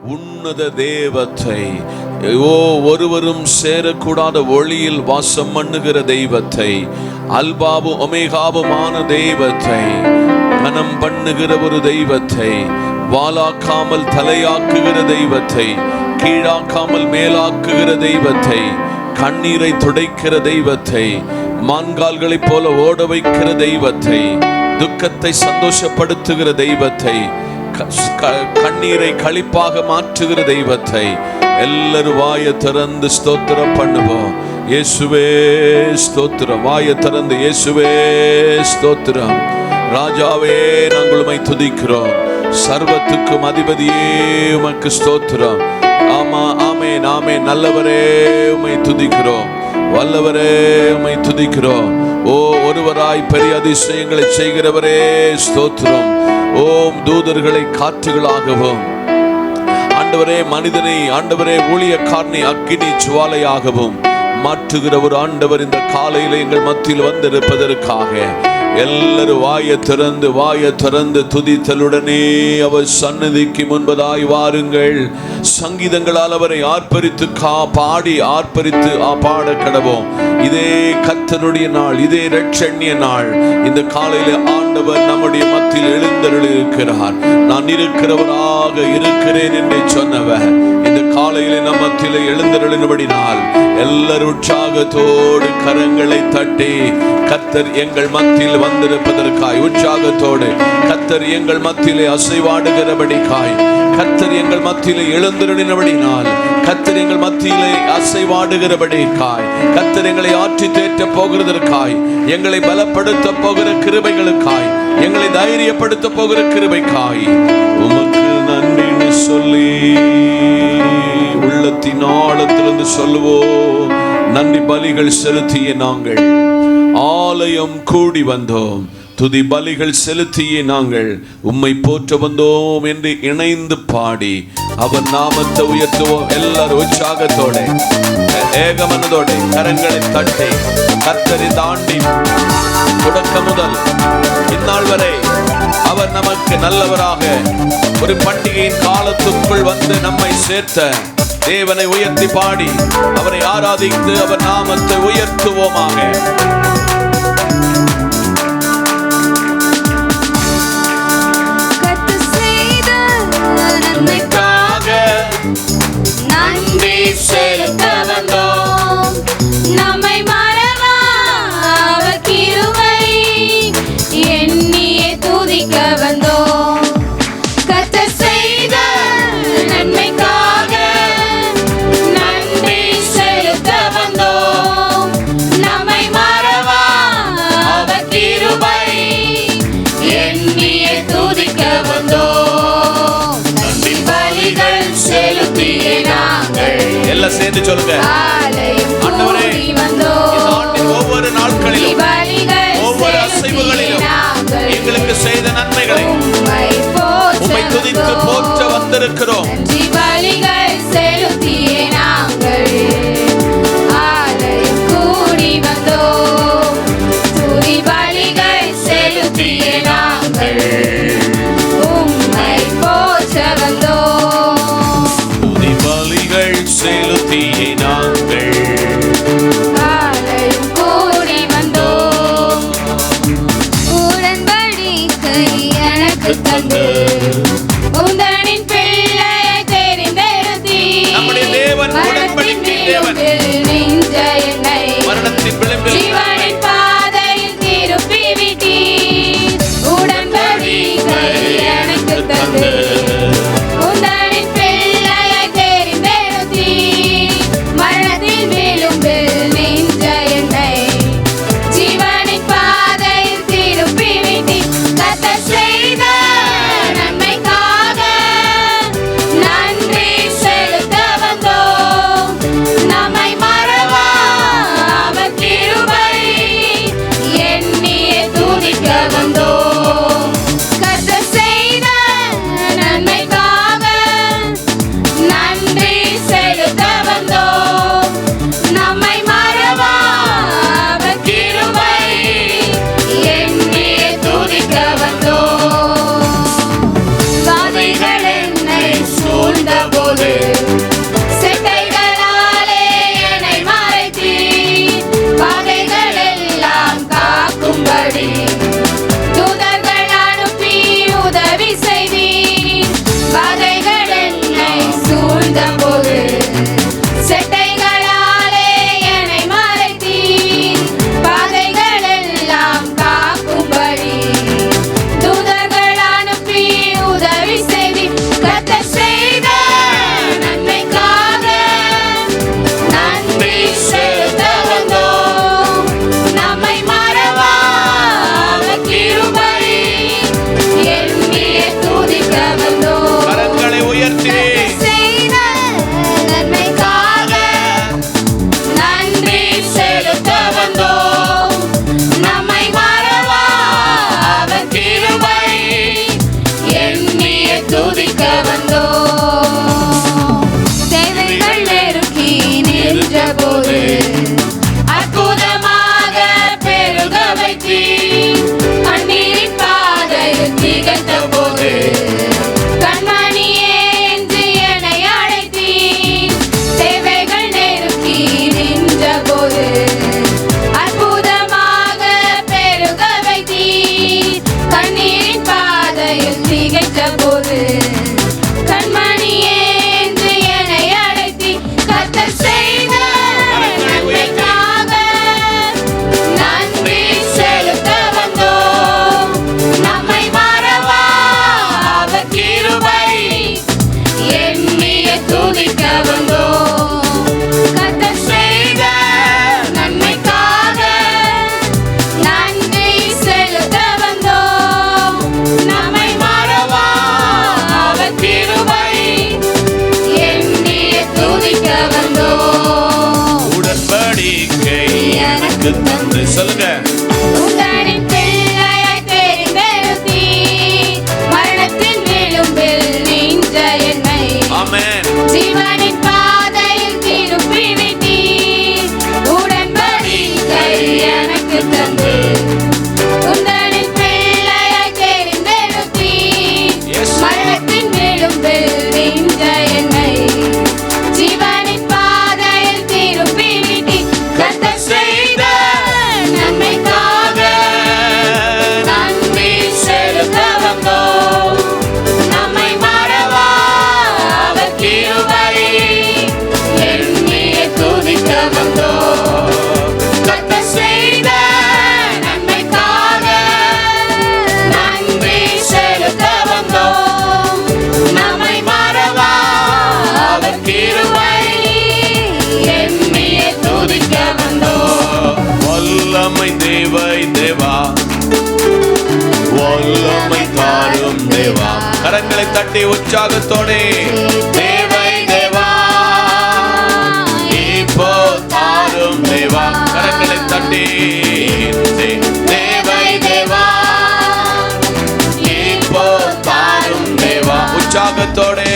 உன்னத தேவத்தை, ஒருவரும் சேரக்கூடாத ஒளியில் வாசம் பண்ணுகிற தெய்வத்தை, அல்பாவும் ஒமேகாவுமான தெய்வத்தை, கனம் பண்ணுகிற ஒரு தெய்வத்தை, வாலாக்காமல் தலையாக்குகிற தெய்வத்தை, கீழாக்காமல் மேலாக்குகிற தெய்வத்தை, கண்ணீரை துடைக்கிற தெய்வத்தை, மான்கால்களைப் போல ஓட வைக்கிற தெய்வத்தை, துக்கத்தை சந்தோஷப்படுத்துகிற தெய்வத்தை, கண்ணீரை களிப்பாக மாற்றுகிற தெய்வத்தை எல்லாரும் வாயை திறந்து ஸ்தோத்திரம் பண்ணுவோம். இயேசுவே ஸ்தோத்திரம். வாயை திறந்து இயேசுவே ஸ்தோத்திரம். ராஜாவே நாங்கள் உம்மை துதிக்கிறோம். சர்வத்துக்கும் அதிபதியே உமக்கு ஸ்தோத்திரம். ஆமா, ஆமென், ஆமென். நல்லவரே உம்மை துதிக்கிறோம். வல்லவரே உம்மை துதிக்கிறோம். ஓ, ஒருவராய் பெரிய அதிசயங்களை செய்கிறவரே ஸ்தோத்திரம். ஓம், தூதர்களை காற்றுகளாகவும், ஆண்டவரே மனிதனை, ஆண்டவரே ஊழியக்காரனை அக்கினி ஜுவாலையாகவும் மாற்றுகிற ஒரு ஆண்டவர் இந்த காலையில் எங்கள் மத்தியில் வந்திருப்பதற்காக எல்லாரும் வாயை திறந்து துதித்தலுடனே அவர் சன்னதிக்கு முன்பதாய் வாருங்கள். சங்கீதங்களால் அவரை ஆர்ப்பரித்து பாடி ஆர்ப்பரித்து பாட கடவோம். இதே கர்த்தருடைய நாள், இதே இரட்சண்ய நாள். இந்த காலையில ஆண்டவர் நம்முடைய மத்தியில் எழுந்தருளியிருக்கிறார். நான் இருக்கிறவராக இருக்கிறேன் என்று சொன்னவர் இந்த காலையில நம் மத்தியில் எழுந்தருளினபடினால் எல்லாரும் உற்சாகத்தோடு கரங்களை தட்டி கர்த்தர் எங்கள் மத்தியில் வந்திருப்பதற்காய், உற்சாகத்தோடு கர்த்தர் எங்கள் மத்தியிலே அசைவாடுகிறபடிக்காய், கர்த்தர் எங்கள் மத்தியிலே எழுந்தருளினபடினால், கர்த்தர் எங்கள் மத்தியிலே அசைவாடுகிறபடிக்காய், கர்த்தர் எங்களை ஆற்றி தேற்ற போகிறதற்காய், எங்களை பலப்படுத்த போகிற கிருபைகளுக்காய், எங்களை தைரியப்படுத்த போகிற கிருபைக்காய் உமக்கு நன்றின்னு சொல்லி உள்ளத்தின் ஆழத்திலிருந்து சொல்லுவோம். நன்றி பலிகள் செலுத்திய நாங்கள் ஆலயம் கூடி வந்தோம். துதி பலிகள் செலுத்தியே நாங்கள் உம்மை போற்ற வந்தோம் என்று இணைந்து பாடி அவர் நாமத்தை உயர்த்துவோம். எல்லாரும் உற்சாகத்தோட ஏகமனதோட கரங்களை தட்டி கர்த்தரை தாண்டி தொடக்க முதல் இந்நாள் வரை அவர் நமக்கு நல்லவராக ஒரு பண்டிகையின் காலத்துக்குள் வந்து நம்மை சேர்த்த தேவனை உயர்த்தி பாடி அவரை ஆராதித்து அவர் நாமத்தை உயர்த்துவோமாக. நன்றி செலுத்த வந்தோம். நம்மை மறவா அவர் கிருபை எண்ணியே துதிக்க வந்தோம். கர்த்தர் செய்த நன்மைக்காக நன்றி செலுத்த வந்தோம். நம்மை மறவா அவர் கிருபை எண்ணியே துதிக்க வந்தோம். நன்றி பலிகள் செலுத்தியே நாங்கள் எல்லாம் சேர்ந்து சொல்லுங்க. ஆண்டவரே, இந்த ஆண்டின் ஒவ்வொரு நாட்களிலும் ஒவ்வொரு அசைவுகளிலும் எங்களுக்கு செய்த நன்மைகளை உம்மை துதித்து போற்ற வந்திருக்கிறோம். பலிகள் செலுத்தியே நாங்கள் ஆலயம் கூடி வந்தோம். துதி பலிகள் செலுத்தியே நாங்கள் உம்மை போற்ற வந்தோம். துதி பலிகள் செலுத்தியே நாங்கள் ஆலயம் கூடி வந்தோம். உடன்படிக்கை எனக்கு தந்து உந்தனின் பிள்ளையை தெரிந்தெடுத்தி நம்முடைய தேவன் உடன்படிக்கை தேவன். நின்ற என்னை மரணத்தின் விளிம்பில் ஜீவனின் பாதையில் திருப்பி விட்டீர். உடன்படிக்கை எனக்கு தந்து உந்தனின் பிள்ளையை தெரிந்தெடுத்தி மரணத்தின் விளிம்பில் நின்ற என்னை ஜீவனின் பாதையில் திருப்பி விட்டீர். கர்த்தர் செய்த நன்மைக்காக நன்றி செலுத்த வந்தோம். நம்மை துதிக்க வந்தோம். கர்த்தர் செய்த நன்மைக்காக நன்றி செலுத்த வந்தோம். நம்மை மறவா அவர் கிருபை எண்ணியே துதிக்க வந்தோம். உடன்படிக்கை எனக்கு தந்து சொல்லுங்க. உந்தனின் பிள்ளையாய் தெரிந்தெடுத்தி மரணத்தின் விளிம்பில் நின்ற என்னை ஆமென். ஜீவனின் பாதையில் திருப்பி விட்டீர். உடன்படிக்கை எனக்கு தந்து உந்தனின் பிள்ளையாய் தெரிந்தெடுத்தி Yes. மரணத்தின் விளிம்பில் நின்ற என்னை ஜீவனின் பாதையில் திருப்பி விட்டீர். கர்த்தர் செய்த நன்மைக்காக நன்றி செலுத்த வந்தோம். நம்மை மறவா அவர் கிருபை எண்ணியே துதிக்க வந்தோம். கர்த்தர் செய்த நன்மைக்காக நன்றி செலுத்த வந்தோம். நம்மை மறவா அவர் கிருபை எண்ணியே துதிக்க வந்தோம். வல்லமை தேவை தேவா, வல்லமை தாரும் தேவா. கரங்களை தட்டி உற்சாகத்தோடே தேவை தேவா, இப்போ தாரும் தேவா. கரங்களை தட்டி தேவை தேவா, இப்போ தாரும் தேவா. உற்சாகத்தோடே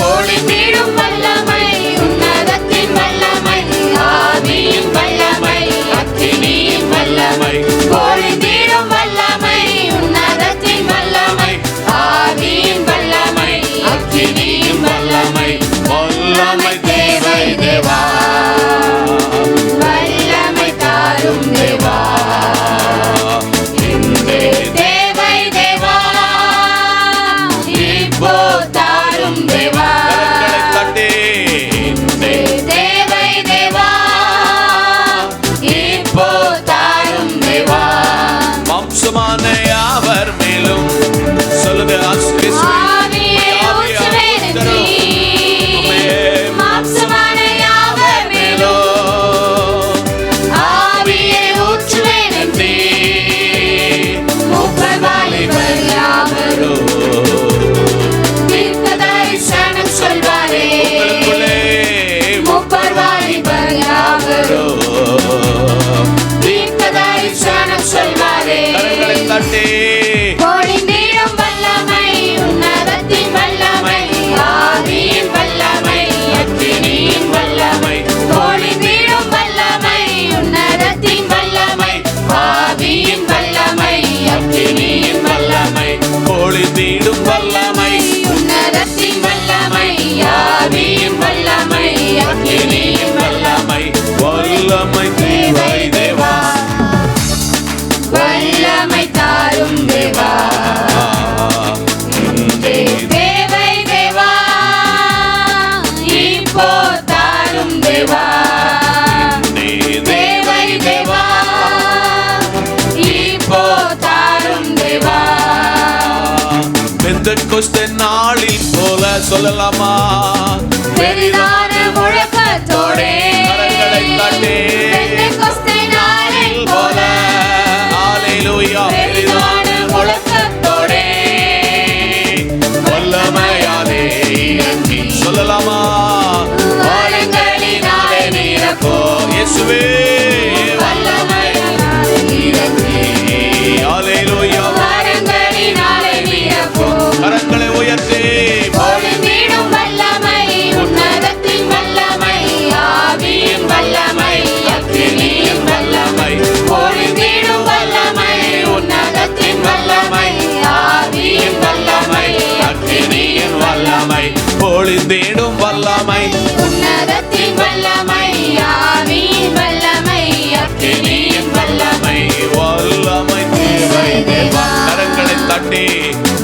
பொழிந்திடும் வல்லமை உன்னதத்தின் வல்லமை ஆவியின் வல்லமை அக்கினியின் வல்லமை. பொழிந்திடும் வல்லமை உன்னதத்தின் வல்லமை ஆவியின் வல்லமை அக்கினியின் வல்லமை. வல்லமை தேவை தேவா, வல்லமை தாரும் தேவா. தேவை தேவா இப்போ தாரும் தேவா. கரங்களை தட்டி தேவை தேவா இப்போ தாரும் தேவா. மாம்சமான யாவர் மேலும் சொல்லுங்க. ஆவியை ஊற்றுவேன் மாம்சமான யாவர் மேலும் ஆவியை ஊற்றுவேன் மூப்பர் வாலிபர் யாவரும் தீர்க்க தரிசனம் சொல்வாரே. மூப்பர் வாலிபர் யாவரும் தீர்க்க தரிசனம் சொல்வாரே. கரங்களை தட்டி பொழிந்திடும் வல்லமை உன்னதத்தின் வல்லமை ஆவியின் வல்லமை அக்கினியின் வல்லமை. பொழிந்திடும் வல்லமை உன்னதத்தின் வல்லமை ஆவியின் வல்லமை அக்கினியின் வல்லமை. பொழிந்திடும் வல்லமை உன்னதத்தின் வல்லமை ஆவியின் வல்லமை அக்கினியின் வல்லமை. வல்லமை தேவை தேவா, வல்லமை தாரும் தேவா. தேவை தேவா இப்போ தாரும் தேவா. தேவை தேவா இப்போ தாரும் தேவா. பெந்தெக்கோஸ்தே நாளில் போல சொல்லலாமா? பெரிதான முழக்கத்தோடே கரங்களை தட்டி பெந்தெக்கோஸ்தே நாளில் போல ஹalleluya. பெரிதான முழக்கத்தோடே வல்லமையாலே இறங்கி சொல்லலாமா? வானங்களினாலே நிரப்போ இயேசுவே வல்லமையாலே இறங்கி ஹalleluya. வானங்களினாலே நிரப்போ. கரங்களை உயர்த்தி பொழிந்திடும் வல்லமை உன்னதத்தின் வல்லமை ஆவியின் வல்லமை அக்கினியின் வல்லமை. பொழிந்திடும் வல்லமை உன்னதத்தின் வல்லமை ஆவியின் வல்லமை அக்கினியின் வல்லமை. பொழிந்திடும் வல்லமை உன்னதத்தின் வல்லமை ஆவியின் வல்லமை அக்கினியின் வல்லமை. வல்லமை தேவை தேவா. கரங்களை தட்டி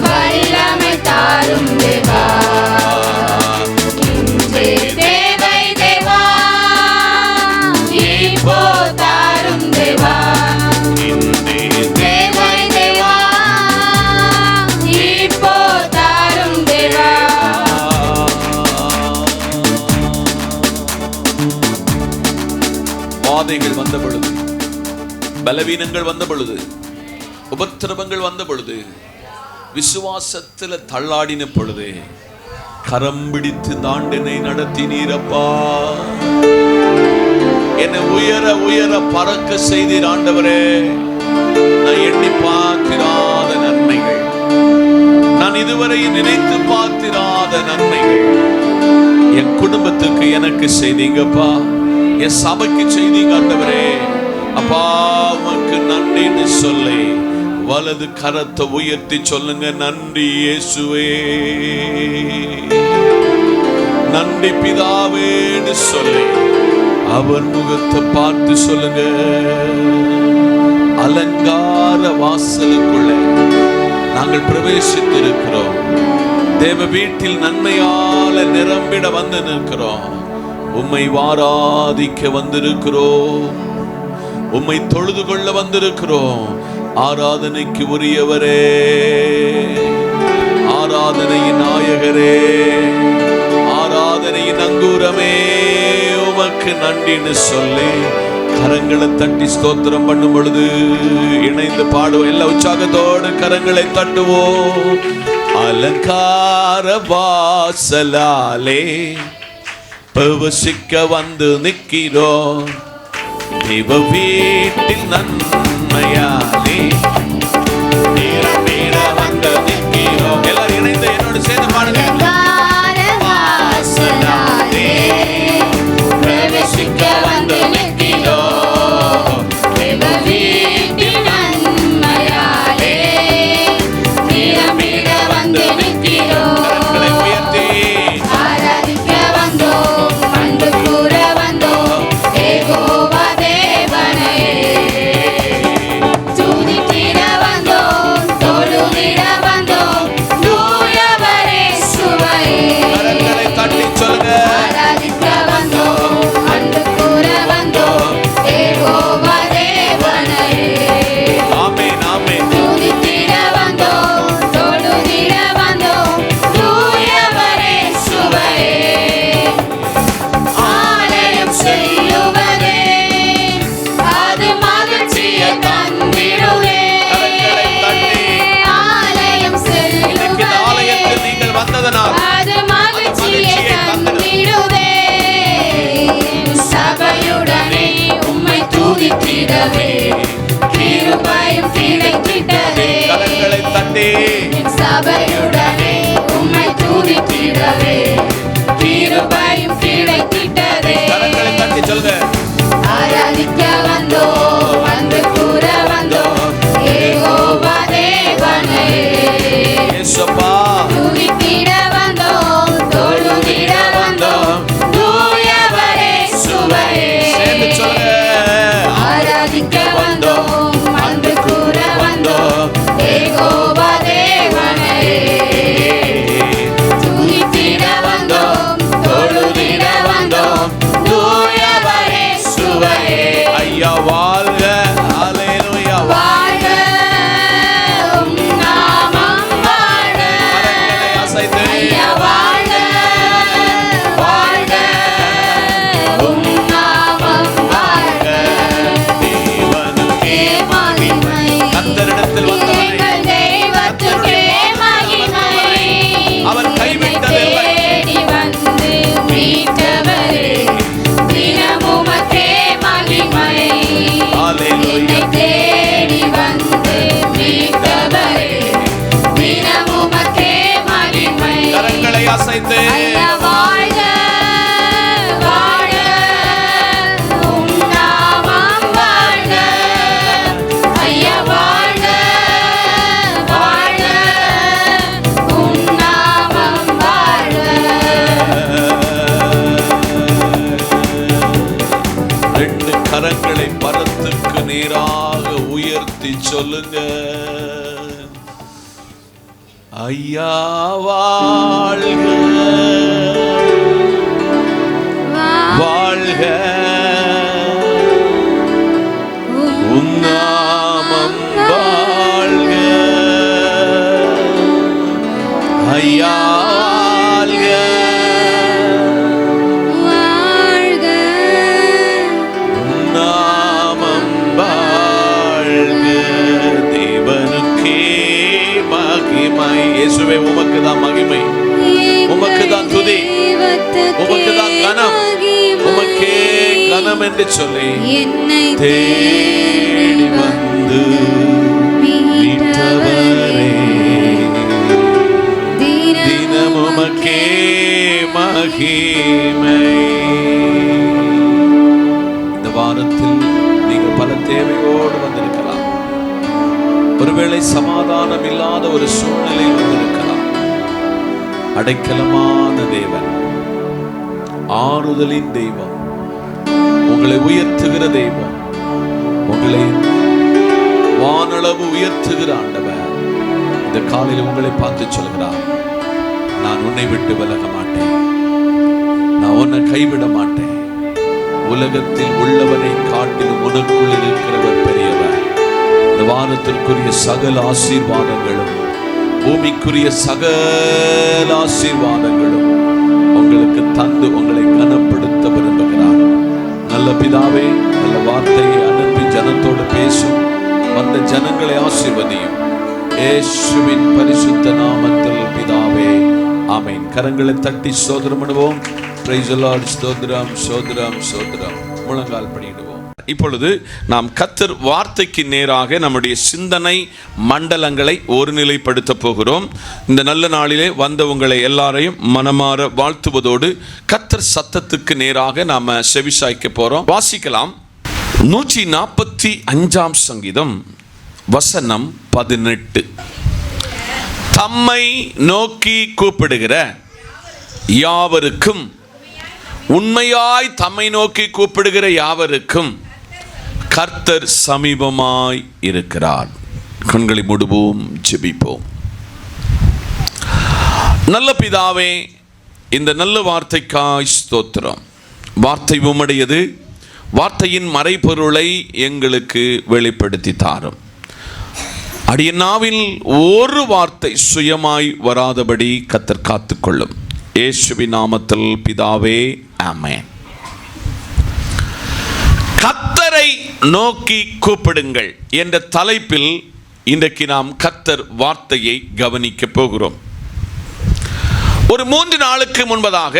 வல்லமை தாரும் தேவா. தேவை தேவா இப்போ தாரும் தேவா. தேவை தேவா இப்போ தாரும் தேவா. பாதைகள் வந்த பொழுது, பலவீனங்கள் வந்த பொழுது, உபத்திரவங்கள் வந்த பொழுது, விசுவாசத்துல தள்ளாடின பொழுது கரம் பிடித்து தாண்டினை நடத்தினீரப்பா. என்னை உயர உயர பறக்க செய்தீர் ஆண்டவரே. நான் எண்ணி பார்த்திராத நன்மைகள், நான் இதுவரை நினைத்து பார்த்திராத நன்மைகள் என் குடும்பத்துக்கு எனக்கு செய்தீங்கப்பா. என் சபைக்கு செய்தீங்க ஆண்டவரே. அப்பா உமக்கு நன்றின்னு சொல்லி வலது கரத்தை உயர்த்தி சொல்லுங்க, நன்றி இயேசுவே, நன்றி பிதாவேன்னு சொல்லி அவர் முகத்தை பார்த்து சொல்லுங்க. அலங்கார வாசலுக்குள்ள நாங்கள் பிரவேசித்திருக்கிறோம். தேவ வீட்டில் நன்மையால நிரம்பிட வந்து நிற்கிறோம். உம்மை ஆராதிக்க வந்திருக்கிறோம். உம்மை தொழுது கொள்ள வந்திருக்கிறோம். ஆராதனைக்கு உரியவரே, ஆராதனையின் நாயகரே, ஆராதனையின் அங்கூரமே, உமக்கு நன்றின்னு சொல்லி கரங்களை தட்டி ஸ்தோத்திரம் பண்ணும் பொழுது இணைந்து பாடுவோம். எல்லா உற்சாகத்தோடு கரங்களை தட்டுவோம். அலங்கார வாசலாலே பிரவேசிக்க வந்து நிற்கிறோம். தேவ வீட்டில் நன்மையாலே நிரம்பிட வந்து நிற்கிறோம். எல்லாரும் இணைந்து என்னோடு சேர்ந்து பாடுங்க. பிரவேசிக்க வந்து நிற்கிறோம். தேவ வீட்டில் நன்மையாலே நிரம்பிட வந்து நிற்கிறோம். கரங்களை உயர்த்தி ஆராதிக்க வந்தோம், அன்பு கூற வந்தோம், யெகோவா தேவனை துதித்திட வந்தோம், தொழுதிட வந்தோம், தூயவரே சுவையே. கரங்களை தட்டி சொல்லுங்க. ஆராதிக்க வந்தோம், அன்பு கூற வந்தோம், யெகோவா தேவனை ஆமென் ஆமென். துதித்திட வந்தோம், தொழுதிட வந்தோம், தூயவரே சுவையே. ஆலயம் செல்லுவதே அது மகிழ்ச்சியை தந்திடுவே. கரங்களை தட்டி ஆலயம் இன்னைக்கு இந்த செல்லுவதே ஆலயத்தில் நீங்கள் வந்ததனால் அது மகிழ்ச்சியை தந்திடுவே. சபையுடனே உம்மை துதித்திடவே கிருபையும் கிடைத்திட்டதே. கரங்களை தட்டி சபையுடனே உம்மை துதித்திடவே கிருபையும் கிடைத்திட்டதே. கரங்களை தட்டி சொல்லுங்க. ஆராதிக்க வந்தோம், அன்பு கூற வந்தோம், யெகோவா தேவனை இயேசுப்பா துதித்திட வந்தோம், தொழுதிட வந்தோம், தூயவரே சுவையே. சேர்ந்து சொல்லுங்க. ஆராதிக்க வந்தோம், அன்பு கூற வந்தோம், யெகோவா தேவனை துதித்திட வந்தோம், தொழுதிட வந்தோம், தூயவரே சுவையே. ஐயா வாழ்க, ஹல்லேலூயா. வாழ்க உம் நாமம் வாழ்க. கரங்களை அசைத்து ஐயா வாழ்க, வாழ்க உம் நாமம் வாழ்க. தேவனுக்கே மகிமை கர்த்தரிடத்தில் வந்தவனே, எங்கள் தெய்வத்துக்கே மகிமை. அவர் கைவிட்டதில்லை. தேடி வந்து மீட்டவரே தினமும் உமக்கே மகிமை. ஹல்லேலூயா. என்னை தேடி வந்து மீட்டவரே தினமும் உமக்கே மகிமை. கரங்களை அசைத்து ஐயா வாழ்க, வாழ்க உம் நாமம் வாழ்க. ஐயா வாழ்க, வாழ்க உம் நாமம் வாழ்க. ரெண்டு கரங்களை பரத்துக்கு நேராக உயர்த்தி சொல்லுங்க. ஐயா வாழ்க, வாழ்க உம் நாமம் வாழ்க. ஐயா வாழ்க, வாழ்க உம் உமக்கு தான் கனம், உமக்கே கனம் என்று சொல்லி என்னை தேடி வந்து மீட்டவரே, தினம் உமக்கே மகிமை. இந்த வாரத்தில் நீங்கள் பல தேவையோடு வந்திருக்கலாம். ஒருவேளை சமாதானம் இல்லாத ஒரு சூழ்நிலை வந்திருக்கலாம். அடைக்கலமான தேவன், ஆறுதலின் தெய்வம், உங்களை உயர்த்துகிற தெய்வம், உங்களை வானளவு உயர்த்துகிற ஆண்டவர் இந்த காலையில் உங்களை பார்த்து சொல்கிறார், நான் உன்னை விட்டு விலக மாட்டேன், நான் உன்னை கைவிட மாட்டேன். உலகத்தில் உள்ளவனை காட்டிலும் உனக்குள் இருக்கிறவர் பெரியவர். இந்த வாரத்திற்குரிய சகல ஆசீர்வாதங்களும், பூமிக்குரிய சகல ஆசீர்வாதங்களும் உங்களுக்கு தந்து உங்களை கனப்படுத்த விரும்புகிறார். நல்ல பிதாவே, நல்ல வார்த்தையை அனுப்பி ஜனத்தோடு பேசும், வந்த ஜனங்களை ஆசீர்வதியும். இயேசுவின் பரிசுத்த நாமத்தில் பிதாவே, ஆமென். கரங்களை தட்டி ஸ்தோத்திரம் பண்ணுவோம். Praise the Lord. ஸ்தோத்திரம், ஸ்தோத்திரம், ஸ்தோத்திரம். முழங்கால் படியிடுவோம். இப்பொழுது நாம் கர்த்தர் வார்த்தைக்கு நேராக நம்முடைய சிந்தனை மண்டலங்களை ஒருநிலைப்படுத்த போகிறோம். இந்த நல்ல நாளிலே வந்த உங்களை எல்லாரையும் மனமாற வாழ்த்துவதோடு கர்த்தர் சத்தத்துக்கு நேராக நாம செவிசாய்க்க போறோம். வாசிக்கலாம். 145 சங்கீதம் வசனம் 18. தம்மை நோக்கி கூப்பிடுகிற யாவருக்கும், உண்மையாய் தம்மை நோக்கி கூப்பிடுகிற யாவருக்கும் கர்த்தர் சமீபமாய் இருக்கிறார். கண்களை மூடுவோம், ஜெபிப்போம். நல்ல பிதாவே, இந்த நல்ல வார்த்தைக்காய் ஸ்தோத்திரம். வார்த்தை உம்முடையது. வார்த்தையின் மறைபொருளை எங்களுக்கு வெளிப்படுத்தி தாரும். அடியனாவில் ஒரு வார்த்தை சுயமாய் வராதபடி கர்த்தர் காத்துக்கொள்ளும். இயேசுவின் நாமத்தில் பிதாவே, ஆமென். கர்த்தரை நோக்கி கூப்பிடுங்கள் என்ற தலைப்பில் இன்றைக்கு நாம் கர்த்தர் வார்த்தையை கவனிக்க போகிறோம். ஒரு 3 நாளுக்கு முன்பதாக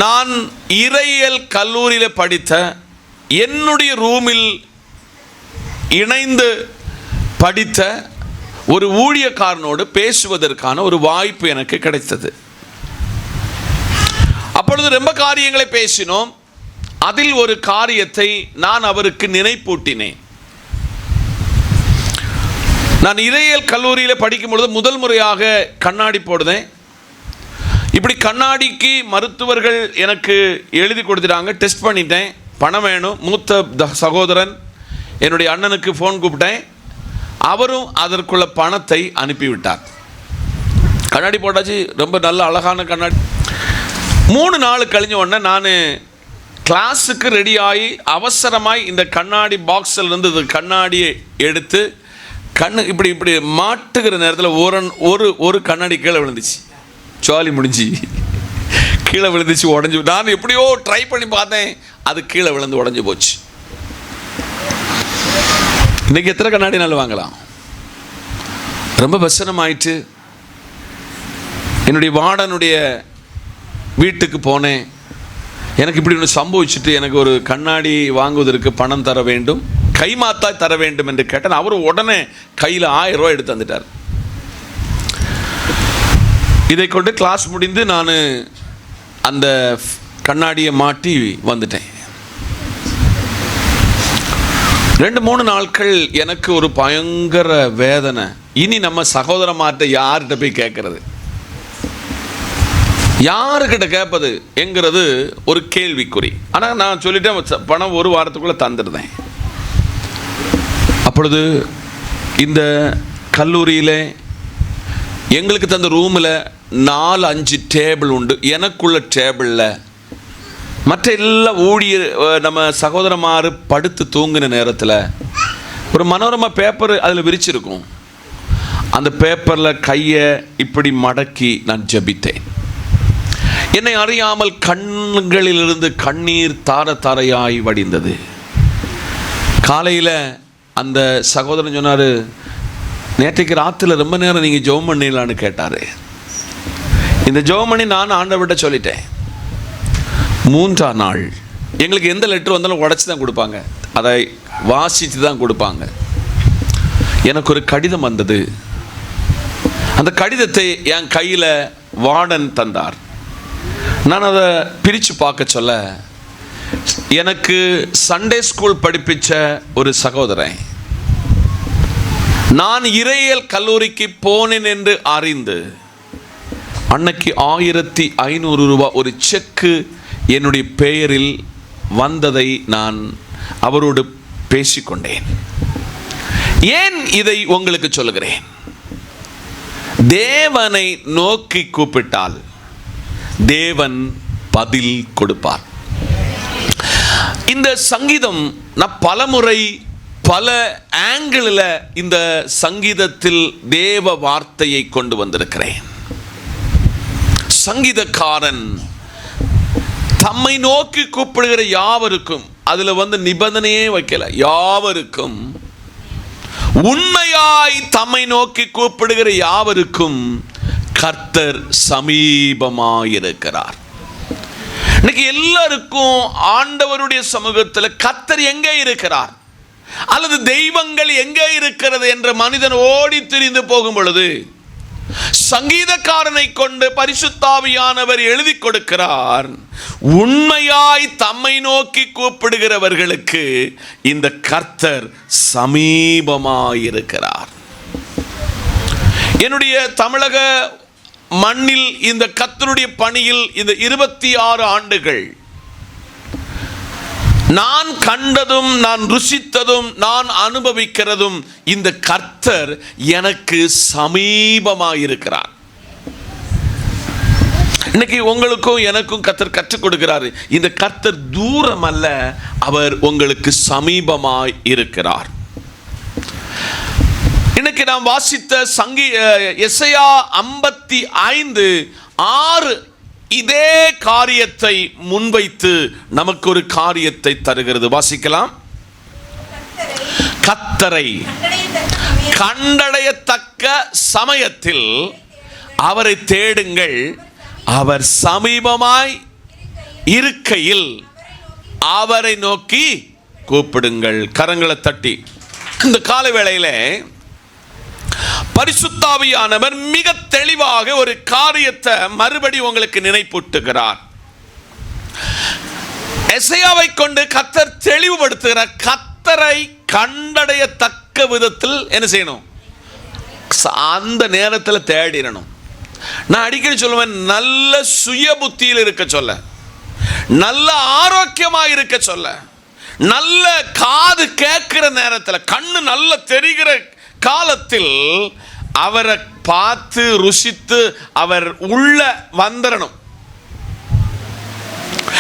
நான் இறையியல் கல்லூரியில் படித்த என்னுடைய ரூமில் இணைந்து படித்த ஒரு ஊழியக்காரனோடு பேசுவதற்கான ஒரு வாய்ப்பு எனக்கு கிடைத்தது. அப்பொழுது ரொம்ப காரியங்களை பேசினோம். அதில் ஒரு காரியத்தை நான் அவருக்கு நினைப்பூட்டினேன். நான் இறையியல் கல்லூரியில் படிக்கும் பொழுது முதல் முறையாக கண்ணாடி போடுதேன். இப்படி கண்ணாடிக்கு மருத்துவர்கள் எனக்கு எழுதி கொடுத்துட்டாங்க. டெஸ்ட் பண்ணிட்டேன். பணம் வேணும். மூத்த சகோதரன் என்னுடைய அண்ணனுக்கு ஃபோன் கூப்பிட்டேன். அவரும் அதற்குள்ள பணத்தை அனுப்பிவிட்டார். கண்ணாடி போட்டாச்சு. ரொம்ப நல்ல அழகான கண்ணாடி. 3 நாள் கழிஞ்ச உடனே நான் கிளாஸுக்கு ரெடி ஆகி அவசரமாய் இந்த கண்ணாடி பாக்ஸில் இருந்து இந்த கண்ணாடியை எடுத்து இப்படி இப்படி மாட்டுகிற நேரத்தில் ஒரு கண்ணாடி கீழே விழுந்துச்சு. ஜாலி முடிஞ்சு கீழே விழுந்துச்சு, உடஞ்சி. நான் எப்படியோ ட்ரை பண்ணி பார்த்தேன், அது கீழே விழுந்து உடஞ்சி போச்சு. இன்றைக்கி எத்தனை கண்ணாடி நாள் வாங்கலாம்? ரொம்ப வசனமாயிட்டு என்னுடைய வார்டனுடைய வீட்டுக்கு போனேன். எனக்கு இப்படி ஒன்று சம்பவிச்சுட்டு எனக்கு ஒரு கண்ணாடி வாங்குவதற்கு பணம் தர வேண்டும், கைமாத்தாய் தர வேண்டும் என்று கேட்டேன். அவர் உடனே கையில் 1000 ரூபாய் எடுத்து வந்துட்டார். இதை கொண்டு கிளாஸ் முடிந்து நான் அந்த கண்ணாடியை மாட்டி வந்துட்டேன். 2-3 நாட்கள் எனக்கு ஒரு பயங்கர வேதனை. இனி நம்ம சகோதரமார்ட்ட யார்கிட்ட போய் கேட்கறது, யாருக்கிட்ட கேட்பது என்கிறது ஒரு கேள்விக்குறி. ஆனால் நான் சொல்லிட்டேன், பணம் 1 வாரத்துக்குள்ளே தந்துடுறேன். அப்பொழுது இந்த கல்லூரியில் எங்களுக்கு தந்த ரூமில் 4-5 டேபிள் உண்டு. எனக்குள்ள டேபிளில் மற்ற எல்லா ஊழியர் நம்ம சகோதரமாறு படுத்து தூங்கின நேரத்தில் ஒரு மனோரமா பேப்பர் அதில் விரிச்சிருக்கும். அந்த பேப்பரில் கையை இப்படி மடக்கி நான் ஜெபித்தேன். என்னை அறியாமல் கண்களிலிருந்து கண்ணீர் தார தாரையாய் வடிந்தது. காலையில் அந்த சகோதரன் சொன்னார், நேற்றைக்கு ராத்திரில ரொம்ப நேரம் நீங்கள் ஜெபம் பண்ணீங்களான்னு கேட்டார். இந்த ஜெபமணி நான் ஆண்டவர்கிட்ட சொல்லிட்டேன். 3ஆம் நாள் எங்களுக்கு எந்த லெட்டர் வந்தாலும் உடச்சி தான் கொடுப்பாங்க, அதை வாசித்து தான் கொடுப்பாங்க. எனக்கு ஒரு கடிதம் வந்தது. அந்த கடிதத்தை என் கையில் வார்டன் தந்தார். நான் அதை பிரித்து பார்க்க சொல்ல, எனக்கு சண்டே ஸ்கூல் படிப்பிச்ச ஒரு சகோதரன், நான் இறையியல் கல்லூரிக்கு போனேன் என்று அறிந்து அன்னைக்கு 1500 ரூபாய் ஒரு செக்கு என்னுடைய பெயரில் வந்ததை நான் அவரோடு பேசிக்கொண்டேன். ஏன் இதை உங்களுக்கு சொல்லுகிறேன்? தேவனை நோக்கி கூப்பிட்டால் தேவன் பதில் கொடுப்பார். இந்த சங்கீதம் நான் பலமுறை பல ஆங்கிளில் இந்த சங்கீதத்தில் தேவ வார்த்தையை கொண்டு வந்திருக்கிறேன். சங்கீதக்காரன் தம்மை நோக்கி கூப்பிடுகிற யாவருக்கும், அதுல நிபந்தனையே வைக்கல, யாவருக்கும், உண்மையாய் தம்மை நோக்கி கூப்பிடுகிற யாவருக்கும் கர்த்தர் சமீபமாயிருக்கிறார். இன்னைக்கு எல்லாருக்கும் ஆண்டவருடைய சமூகத்தில் கர்த்தர் எங்கே இருக்கிறார் அல்லது தெய்வங்கள் எங்கே இருக்கிறது என்ற மனிதன் ஓடி திரிந்து போகும் பொழுது சங்கீதக்காரனை கொண்டு பரிசுத்தாவியானவர் எழுதி கொடுக்கிறார், உண்மையாய் தம்மை நோக்கி கூப்பிடுகிறவர்களுக்கு இந்த கர்த்தர் சமீபமாயிருக்கிறார். என்னுடைய தமிழக மண்ணில் இந்த கர்த்தருடைய பணியில் இந்த 26 ஆண்டுகள் நான் கண்டதும் நான் ருசித்ததும் நான் அனுபவிக்கிறதும் இந்த கர்த்தர் எனக்கு சமீபமாயிருக்கிறார். இன்னைக்கு உங்களுக்கும் எனக்கும் கர்த்தர் கற்றுக் கொடுக்கிறார். இந்த கர்த்தர் தூரம் அல்ல, அவர் உங்களுக்கு சமீபமாய் இருக்கிறார். இன்னைக்கு நாம் வாசித்த எசையா 55:6 இதே காரியத்தை முன்வைத்து நமக்கு ஒரு காரியத்தை தருகிறது. வாசிக்கலாம். கர்த்தரை கண்டடையத்தக்க சமயத்தில் அவரை தேடுங்கள், அவர் சமீபமாய் இருக்கையில் அவரை நோக்கி கூப்பிடுங்கள். கரங்களை தட்டி இந்த காலை வேளையில பரிசுத்தாவியானவர் மிக தெளிவாக ஒரு காரியத்தை மறுபடி உங்களுக்கு நினைப்பூட்டுகிறார். எசையாவை கொண்டு கர்த்தர் தெளிவுபடுத்துகிறார். கர்த்தரை கண்டடையத்தக்க விதத்தில் என்ன செய்யணும்? அந்த நேரத்தில் தேடிடணும். நான் அடிக்கடி சொல்லுவேன், நல்ல சுய புத்தியில் இருக்க சொல்ல, நல்ல ஆரோக்கியமாக இருக்க சொல்ல, நல்ல காது கேட்கிற நேரத்தில், கண்ணு நல்ல தெரிகிற காலத்தில் அவரை பார்த்து ருசித்து அவர் உள்ள வந்துடணும்.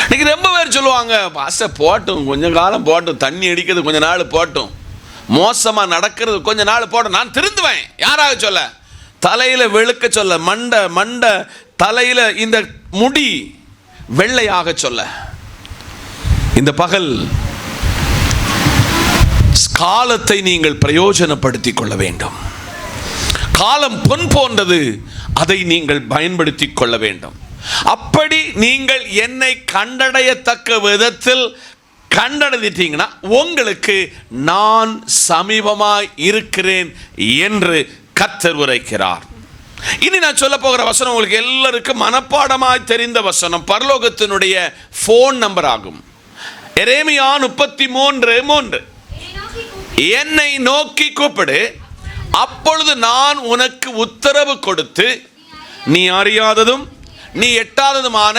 இன்னைக்கு ரொம்ப பேர் சொல்லுவாங்க, பாச போட்டும், கொஞ்ச காலம் போட்டும், தண்ணி அடிக்கிறது கொஞ்ச நாள் போட்டும், மோசமாக நடக்கிறது கொஞ்ச நாள் போட்டும், நான் திருந்துவேன். யாராக சொல்ல? தலையில் வெளுக்க சொல்ல, மண்டை தலையில் இந்த முடி வெள்ளையாக சொல்ல. இந்த பகல் காலத்தை நீங்கள் பிரயோஜனப்படுத்திக் கொள்ள வேண்டும். காலம் பொன் போன்றது, அதை நீங்கள் பயன்படுத்திக் கொள்ள வேண்டும். அப்படி நீங்கள் என்னை கண்டடையத்தக்க விதத்தில் கண்டடைந்தீங்கன்னா உங்களுக்கு நான் சமீபமாய் இருக்கிறேன் என்று கர்த்தர் உரைக்கிறார். இனி நான் சொல்ல போகிற வசனம் உங்களுக்கு எல்லாருக்கும் மனப்பாடமாய் தெரிந்த வசனம், பரலோகத்தினுடைய போன் நம்பர் ஆகும். எரேமியா 33:3, என்னை நோக்கி கூப்பிடு, அப்பொழுது நான் உனக்கு உத்தரவு கொடுத்து நீ அறியாததும் நீ எட்டாததுமான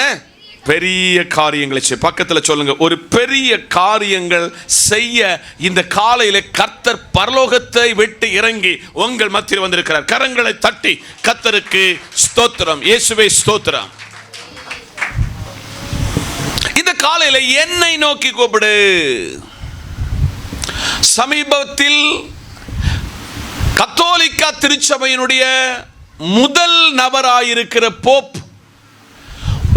பெரிய காரியங்களை செய். பக்கத்தில் சொல்லுங்க, ஒரு பெரிய காரியங்கள் செய்ய இந்த காலையில கர்த்தர் பரலோகத்தை விட்டு இறங்கி உங்கள் மத்தியில் வந்திருக்கிறார். கரங்களை தட்டி கர்த்தருக்கு ஸ்தோத்திரம், இயேசுவே ஸ்தோத்திரம். இந்த காலையில என்னை நோக்கி கூப்பிடு. சமீபத்தில் கத்தோலிக்கா திருச்சபையினுடைய முதல் நபராயிருக்கிற போப்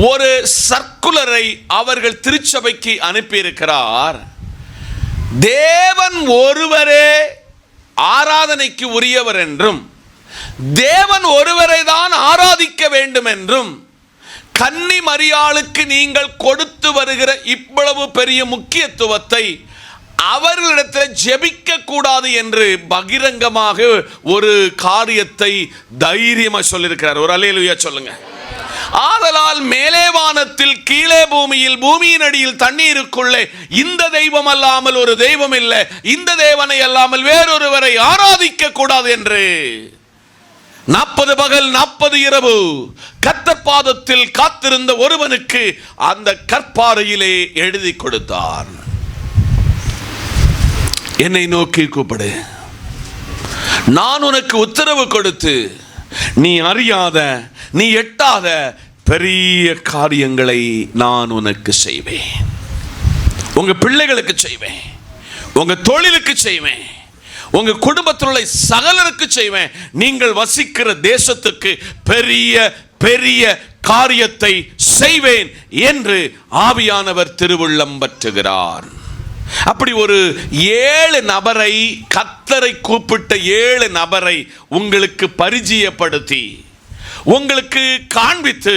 ஒரு சர்க்குலரை அவர்கள் திருச்சபைக்கு அனுப்பியிருக்கிறார். தேவன் ஒருவரே ஆராதனைக்கு உரியவர் என்றும் தேவன் ஒருவரை தான் ஆராதிக்க வேண்டும் என்றும், கன்னி மரியாளுக்கு நீங்கள் கொடுத்து வருகிற இவ்வளவு பெரிய முக்கியத்துவத்தை அவர்களிடத்தில் ஜெபிக்க கூடாது என்று பகிரங்கமாக ஒரு காரியத்தை தைரியமா சொல்லியிருக்கிறார். ஒரு அல்லேலூயா சொல்லுங்க. ஆதலால் மேலே வானத்தில் கீழே பூமியில் பூமியின் அடியில் தண்ணீருக்குள்ளே இந்த தெய்வம் அல்லாமல் ஒரு தெய்வம் இல்லை, இந்த தேவனை அல்லாமல் வேறொருவரை ஆராதிக்க கூடாது என்று 40 பகல் 40 இரவு கர்த்தர் பாதத்தில் காத்திருந்த ஒருவனுக்கு அந்த கற்பாறையிலே எழுதி கொடுத்தார். என்னை நோக்கி கூப்பிடு, நான் உனக்கு உத்தரவு கொடுத்து நீ அறியாத நீ எட்டாத பெரிய காரியங்களை நான் உனக்கு செய்வேன். உங்க பிள்ளைகளுக்கு செய்வேன், உங்க தொழிலுக்கு செய்வேன், உங்க குடும்பத்தில் உள்ள சகலருக்கு செய்வேன். நீங்கள் வசிக்கிற தேசத்துக்கு பெரிய பெரிய காரியத்தை செய்வேன் என்று ஆவியானவர் திருவுள்ளம் பற்றுகிறார். அப்படி ஒரு 7 நபரை, கர்த்தரை கூப்பிட்ட 7 நபரை உங்களுக்கு பரிச்சயப்படுத்தி உங்களுக்கு காண்பித்து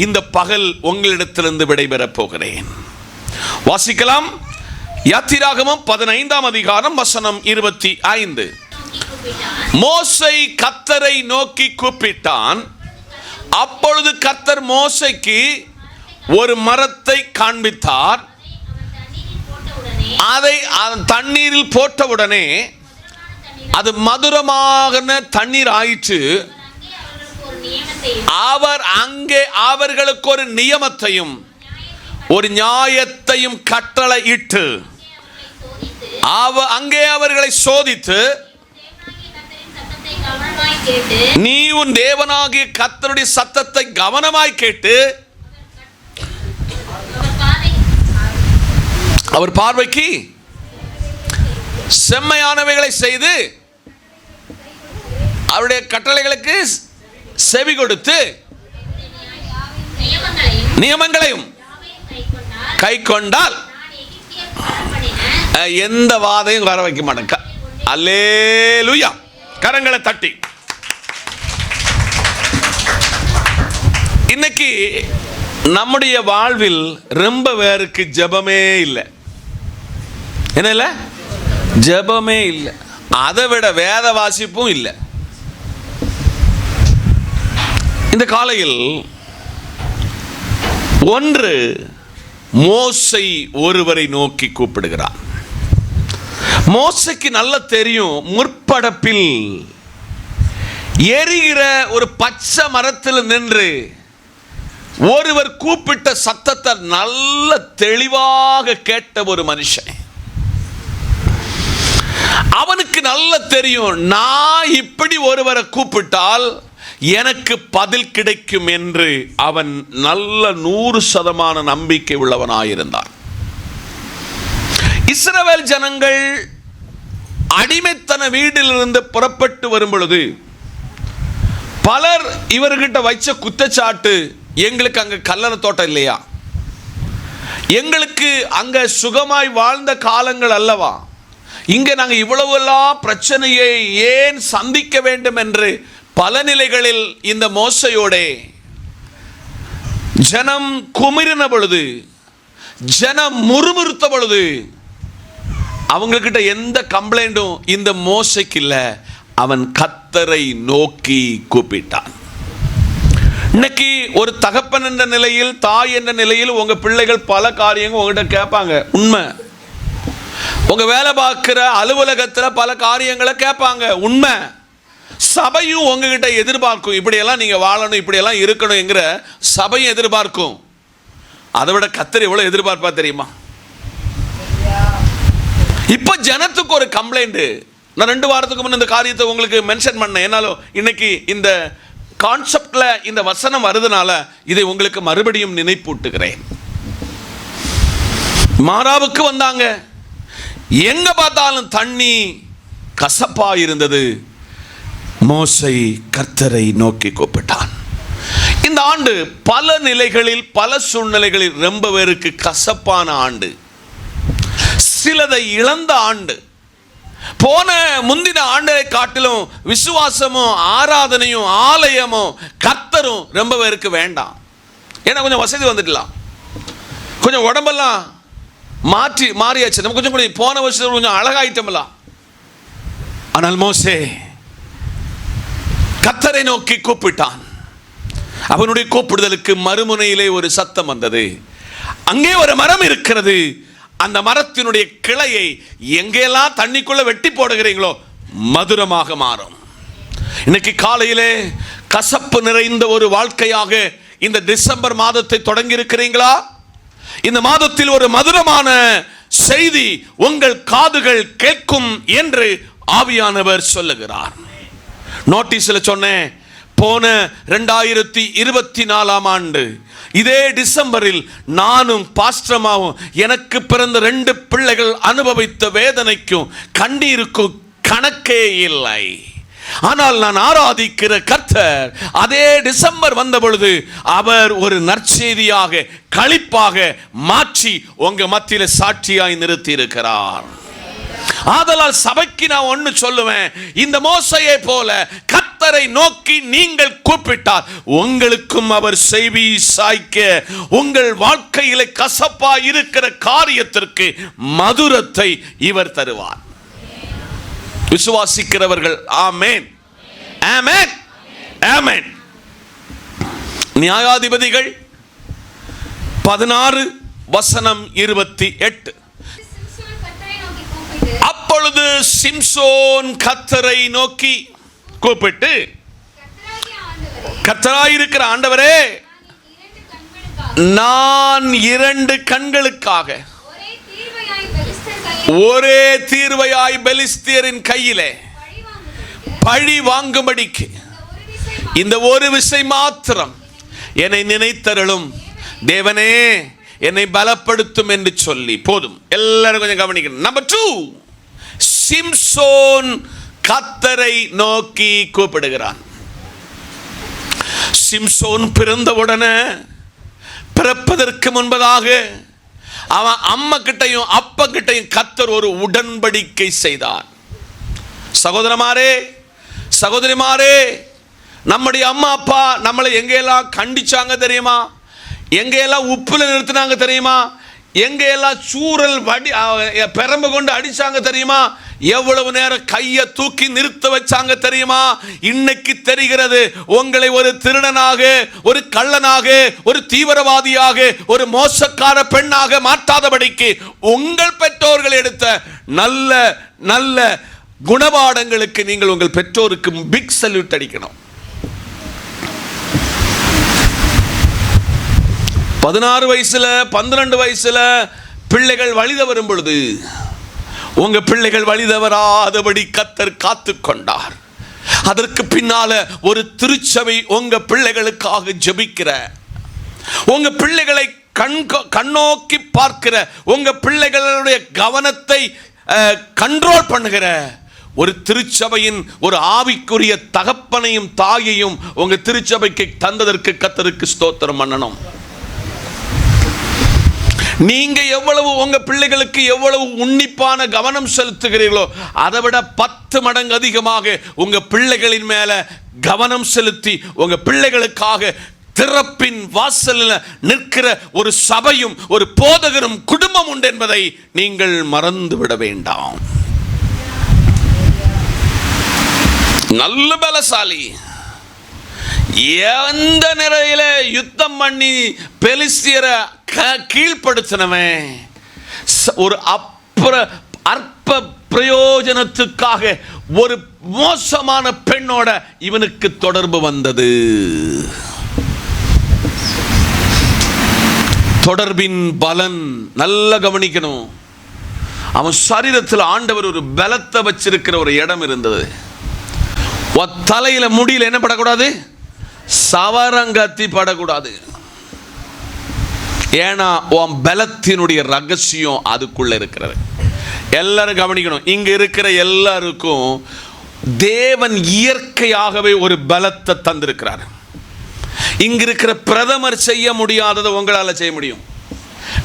இந்த பகல் உங்களிடத்திலிருந்து விடைபெறப் போகிறேன். வாசிக்கலாம். யாத்திராகமம் 15ஆம் அதிகாரம் வசனம் 25. மோசே கர்த்தரை நோக்கி கூப்பிட்டான். அப்பொழுது கர்த்தர் மோசேக்கு ஒரு மரத்தை காண்பித்தார். அதை தண்ணீரில் போட்டவுடனே அது மதுரமான தண்ணீர் ஆயிற்று. அவர் அங்கே அவர்களுக்கு ஒரு நியமத்தையும் ஒரு நியாயத்தையும் கட்டளையிட்டு அங்கே அவர்களை சோதித்து, நீ உன் தேவனாகிய கர்த்தருடைய சத்தத்தை கவனமாய் கேட்டு அவர் பார்வைக்கு செம்மையானவைகளை செய்து அவருடைய கட்டளைகளுக்கு செவி கொடுத்து நியமங்களையும் கை கொண்டால் எந்த வாதையும் வர வைக்க மாட்டேங்க. அல்லேலூயா. கரங்களை தட்டி. இன்னைக்கு நம்முடைய வாழ்வில் ரொம்ப பேருக்கு ஜெபமே இல்லை. என்ன இல்லை? ஜெபமே இல்லை. அதை விட வேத வாசிப்பும் இல்லை. இந்த காலையில் ஒன்று மோசே ஒருவரை நோக்கி கூப்பிடுகிறார். மோசேக்கு நல்ல தெரியும், முற்படப்பில் எரிகிற ஒரு பச்சை மரத்தில் நின்று ஒருவர் கூப்பிட்ட சத்தத்தை நல்ல தெளிவாக கேட்ட ஒரு மனுஷன். அவனுக்கு நல்ல தெரியும், நான் இப்படி ஒருவரை கூப்பிட்டால் எனக்கு பதில் கிடைக்கும் என்று அவன் நல்ல 100% நம்பிக்கை உள்ளவனாயிருந்தான். இஸ்ரவேல் ஜனங்கள் அடிமைத்தன வீட்டிலிருந்து புறப்பட்டு வரும் பொழுது பலர் இவர்கிட்ட வச்ச குற்றச்சாட்டு, எங்களுக்கு அங்க கல்லறை தோட்டம் இல்லையா, எங்களுக்கு அங்க சுகமாய் வாழ்ந்த காலங்கள் அல்லவா, இங்க நாங்க இவ்வளவெல்லாம் பிரச்சனையை ஏன் சந்திக்க வேண்டும் என்று பல நிலைகளில் இந்த மோசையோட ஜனம் குமிரின பொழுது, ஜனம் முறுமுறுத்த பொழுது அவங்கக்கிட்ட எந்த கம்ப்ளைண்டும் இந்த மோசைக்கு இல்லை. அவன் கர்த்தரை நோக்கி கூப்பிட்டான். இன்னைக்கு ஒரு தகப்பன் என்ற நிலையில், தாய் என்ற நிலையில் உங்க பிள்ளைகள் பல காரியங்கள் உங்ககிட்ட கேட்பாங்க. உண்மை. உங்க வேலை பார்க்கிற அலுவலகத்தில் பல காரியங்களை கேட்பாங்க. உண்மை. சபையும் உங்ககிட்ட எதிர்பார்க்கும், இப்படியெல்லாம் நீங்க வாழணும், இப்படியெல்லாம் இருக்கணும் என்கிற சபையும் எதிர்பார்க்கும். அதை விட கர்த்தர் எவ்வளவு எதிர்பார்ப்பா தெரியுமா? இப்ப ஜனத்துக்கு ஒரு கம்ப்ளைண்ட். நான் 2 வாரத்துக்கு முன்ன இந்த காரியத்தை உங்களுக்கு மென்ஷன் பண்ணேன். என்னாலும் இன்னைக்கு இந்த கான்செப்ட்ல இந்த வசனம் வருதுனால இதை உங்களுக்கு மறுபடியும் நினைப்பூட்டுகிறேன். மாராவுக்கு வந்தாங்க. எங்க பார்த்தாலும் தண்ணி கசப்பா இருந்தது. மோசே கர்த்தரை நோக்கி கூப்பிட்டான். இந்த ஆண்டு பல நிலைகளில், பல சூழ்நிலைகளில் ரொம்ப பேருக்கு கசப்பான ஆண்டு, சிலதை இழந்த ஆண்டு. போன முந்தின ஆண்டரை காட்டிலும் விசுவாசமும் ஆராதனையும் ஆலயமும் கர்த்தரும் ரொம்ப பேருக்கு வேண்டாம். ஏன்னா கொஞ்சம் வசதி வந்துடலாம், கொஞ்சம் உடம்பெல்லாம் மாறியாச்சு, நம்ம கொஞ்சம் போன வருஷம் கொஞ்சம் அழகாயிட்டோம்லாம். ஆனால் மோசே கர்த்தரை நோக்கி கூப்பிட்டான். அவனுடைய கூப்பிடுதலுக்கு மறுமுனையிலே ஒரு சத்தம் வந்தது. அங்கே ஒரு மரம் இருக்கிறது, அந்த மரத்தினுடைய கிளையை எங்கெல்லாம் தண்ணிக்குள்ள வெட்டி போடுகிறீங்களோ மதுரமாக மாறும். இன்னைக்கு காலையிலே கசப்பு நிறைந்த ஒரு வாழ்க்கையாக இந்த டிசம்பர் மாதத்தை தொடங்கி இருக்கிறீங்களா? இந்த மாதத்தில் ஒரு மதுரமான செய்தி உங்கள் காதுகள் கேட்கும் என்று ஆவியானவர் சொல்லுகிறார். நோட்டீஸில் சொன்னேன், போன 2024 ஆண்டு இதே டிசம்பரில் நானும் பாஸ்டமாவும் எனக்கு பிறந்த 2 பிள்ளைகள் அனுபவித்த வேதனைக்கும் கண்ணீருக்கும் கணக்கே இல்லை. ஆனால் நான் ஆராதிக்கிற கர்த்தர் அதே டிசம்பர் வந்த பொழுது அவர் ஒரு நற்செய்தியாக களிப்பாக மாற்றி உங்க மத்தியில சாட்சியாய் நிறுத்தி இருக்கிறார். ஆதலால் சபைக்கு நான் ஒன்று சொல்லுவேன், இந்த மோசையை போல கர்த்தரை நோக்கி நீங்கள் கூப்பிட்டால் உங்களுக்கும் அவர் செவி சாய்க்க, உங்கள் வாழ்க்கையிலே கசப்பா இருக்கிற காரியத்திற்கு மதுரத்தை இவர் தருவார். விசுவாசிக்கிறவர்கள் ஆமென், ஆமென், ஆமென். நியாயாதிபதிகள் 16:28. அப்பொழுது சிம்சோன் கர்த்தரை நோக்கி கூப்பிட்டு, கர்த்தராயிருக்கிற ஆண்டவரே, நான் 2 கண்களுக்காக ஒரே தீர்வையாய் பெலிஸ்தியரின் கையிலே பழி வாங்கும்படிக்கு இந்த ஒரு விசை மாத்திரம் என்னை நினைத்தருளும் தேவனே, என்னை பலப்படுத்தும் என்று சொல்லி போதும். எல்லாரும் கொஞ்சம் கவனிக்கணும். நம்பர் 2, சிம்சோன் கர்த்தரை நோக்கி கூப்பிடுகிறான். சிம்சோன் பிறந்தவுடனே பிறப்பதற்கு முன்பதாக அவன் அம்மா கிட்டையும் அப்பா கிட்டையும் கர்த்தர் ஒரு உடன்படிக்கை செய்தார். சகோதரமாரே, சகோதரிமாரே, நம்முடைய அம்மா அப்பா நம்மளை எங்கெல்லாம் கண்டிச்சாங்க தெரியுமா? எங்கெல்லாம் உப்புல நிறுத்தினாங்க தெரியுமா? எங்கெல்லாம் சூரல் பெரம்பு கொண்டு அடிச்சாங்க தெரியுமா? எவ்வளவு நேரம் கையை தூக்கி நிறுத்த வச்சாங்க தெரியுமா? இன்னைக்கு தெரிகிறது, உங்களை ஒரு திருடனாக, ஒரு கள்ளனாக, ஒரு தீவிரவாதியாக, ஒரு மோசக்கார பெண்ணாக மாற்றாதபடிக்கு உங்கள் பெற்றோர்கள் எடுத்த நல்ல நல்ல குணபாடங்களுக்கு நீங்கள் உங்கள் பெற்றோருக்கு பிக் சல்யூட் அடிக்கணும். 16 வயசுல 12 வயசுல பிள்ளைகள் வழி தவறும் பொழுது உங்க பிள்ளைகள் வழி தவறாதபடி கர்த்தர் காத்து கொண்டார். அதற்கு பின்னால ஒரு திருச்சபை உங்க பிள்ளைகளுக்காக ஜெபிக்கிற, உங்க பிள்ளைகளை கண்ணோக்கி பார்க்கிற, உங்க பிள்ளைகளுடைய கவனத்தை கண்ட்ரோல் பண்ணுகிற ஒரு திருச்சபையின் ஒரு ஆவிக்குரிய தகப்பனையும் தாயையும் உங்க திருச்சபைக்கு தந்ததற்கு கர்த்தருக்கு ஸ்தோத்திரம் பண்ணணும். நீங்க எவ்வளவு உங்க பிள்ளைகளுக்கு எவ்வளவு உன்னிப்பான கவனம் செலுத்துகிறீர்களோ அதை விட 10 மடங்கு அதிகமாக உங்க பிள்ளைகளின் மேல கவனம் செலுத்தி உங்க பிள்ளைகளுக்காக திறப்பின் வாசலில் நிற்கிற ஒரு சபையும் ஒரு போதகரும் குடும்பம் உண்டு என்பதை நீங்கள் மறந்துவிட வேண்டாம். நல்ல பலசாலி, எந்த நிலையில யுத்தம் பண்ணி பெலிஸ்தியரை கீழ்ப்படுத்தினவன், ஒரு அற்ப பிரயோஜனத்துக்காக ஒரு மோசமான பெண்ணோட இவனுக்கு தொடர்பு வந்தது. தொடர்பின் பலன் நல்ல கவனிக்கணும். அவன் சரீரத்தில் ஆண்டவர் ஒரு பலத்தை வச்சிருக்கிற ஒரு இடம் இருந்தது. தலையில முடியல என்ன படக்கூடாது, சவரங்கத்தி படக்கூடாது. ஏன்னா உன் பலத்தினுடைய ரகசியம் அதுக்குள்ள இருக்கிறது. எல்லாரும் கவனிக்கணும். இங்க இருக்கிற எல்லாருக்கும் தேவன் இயற்கையாகவே ஒரு பலத்தை தந்திருக்கிறார். இங்க இருக்கிற பிரதமர் செய்ய முடியாததை உங்களால செய்ய முடியும்.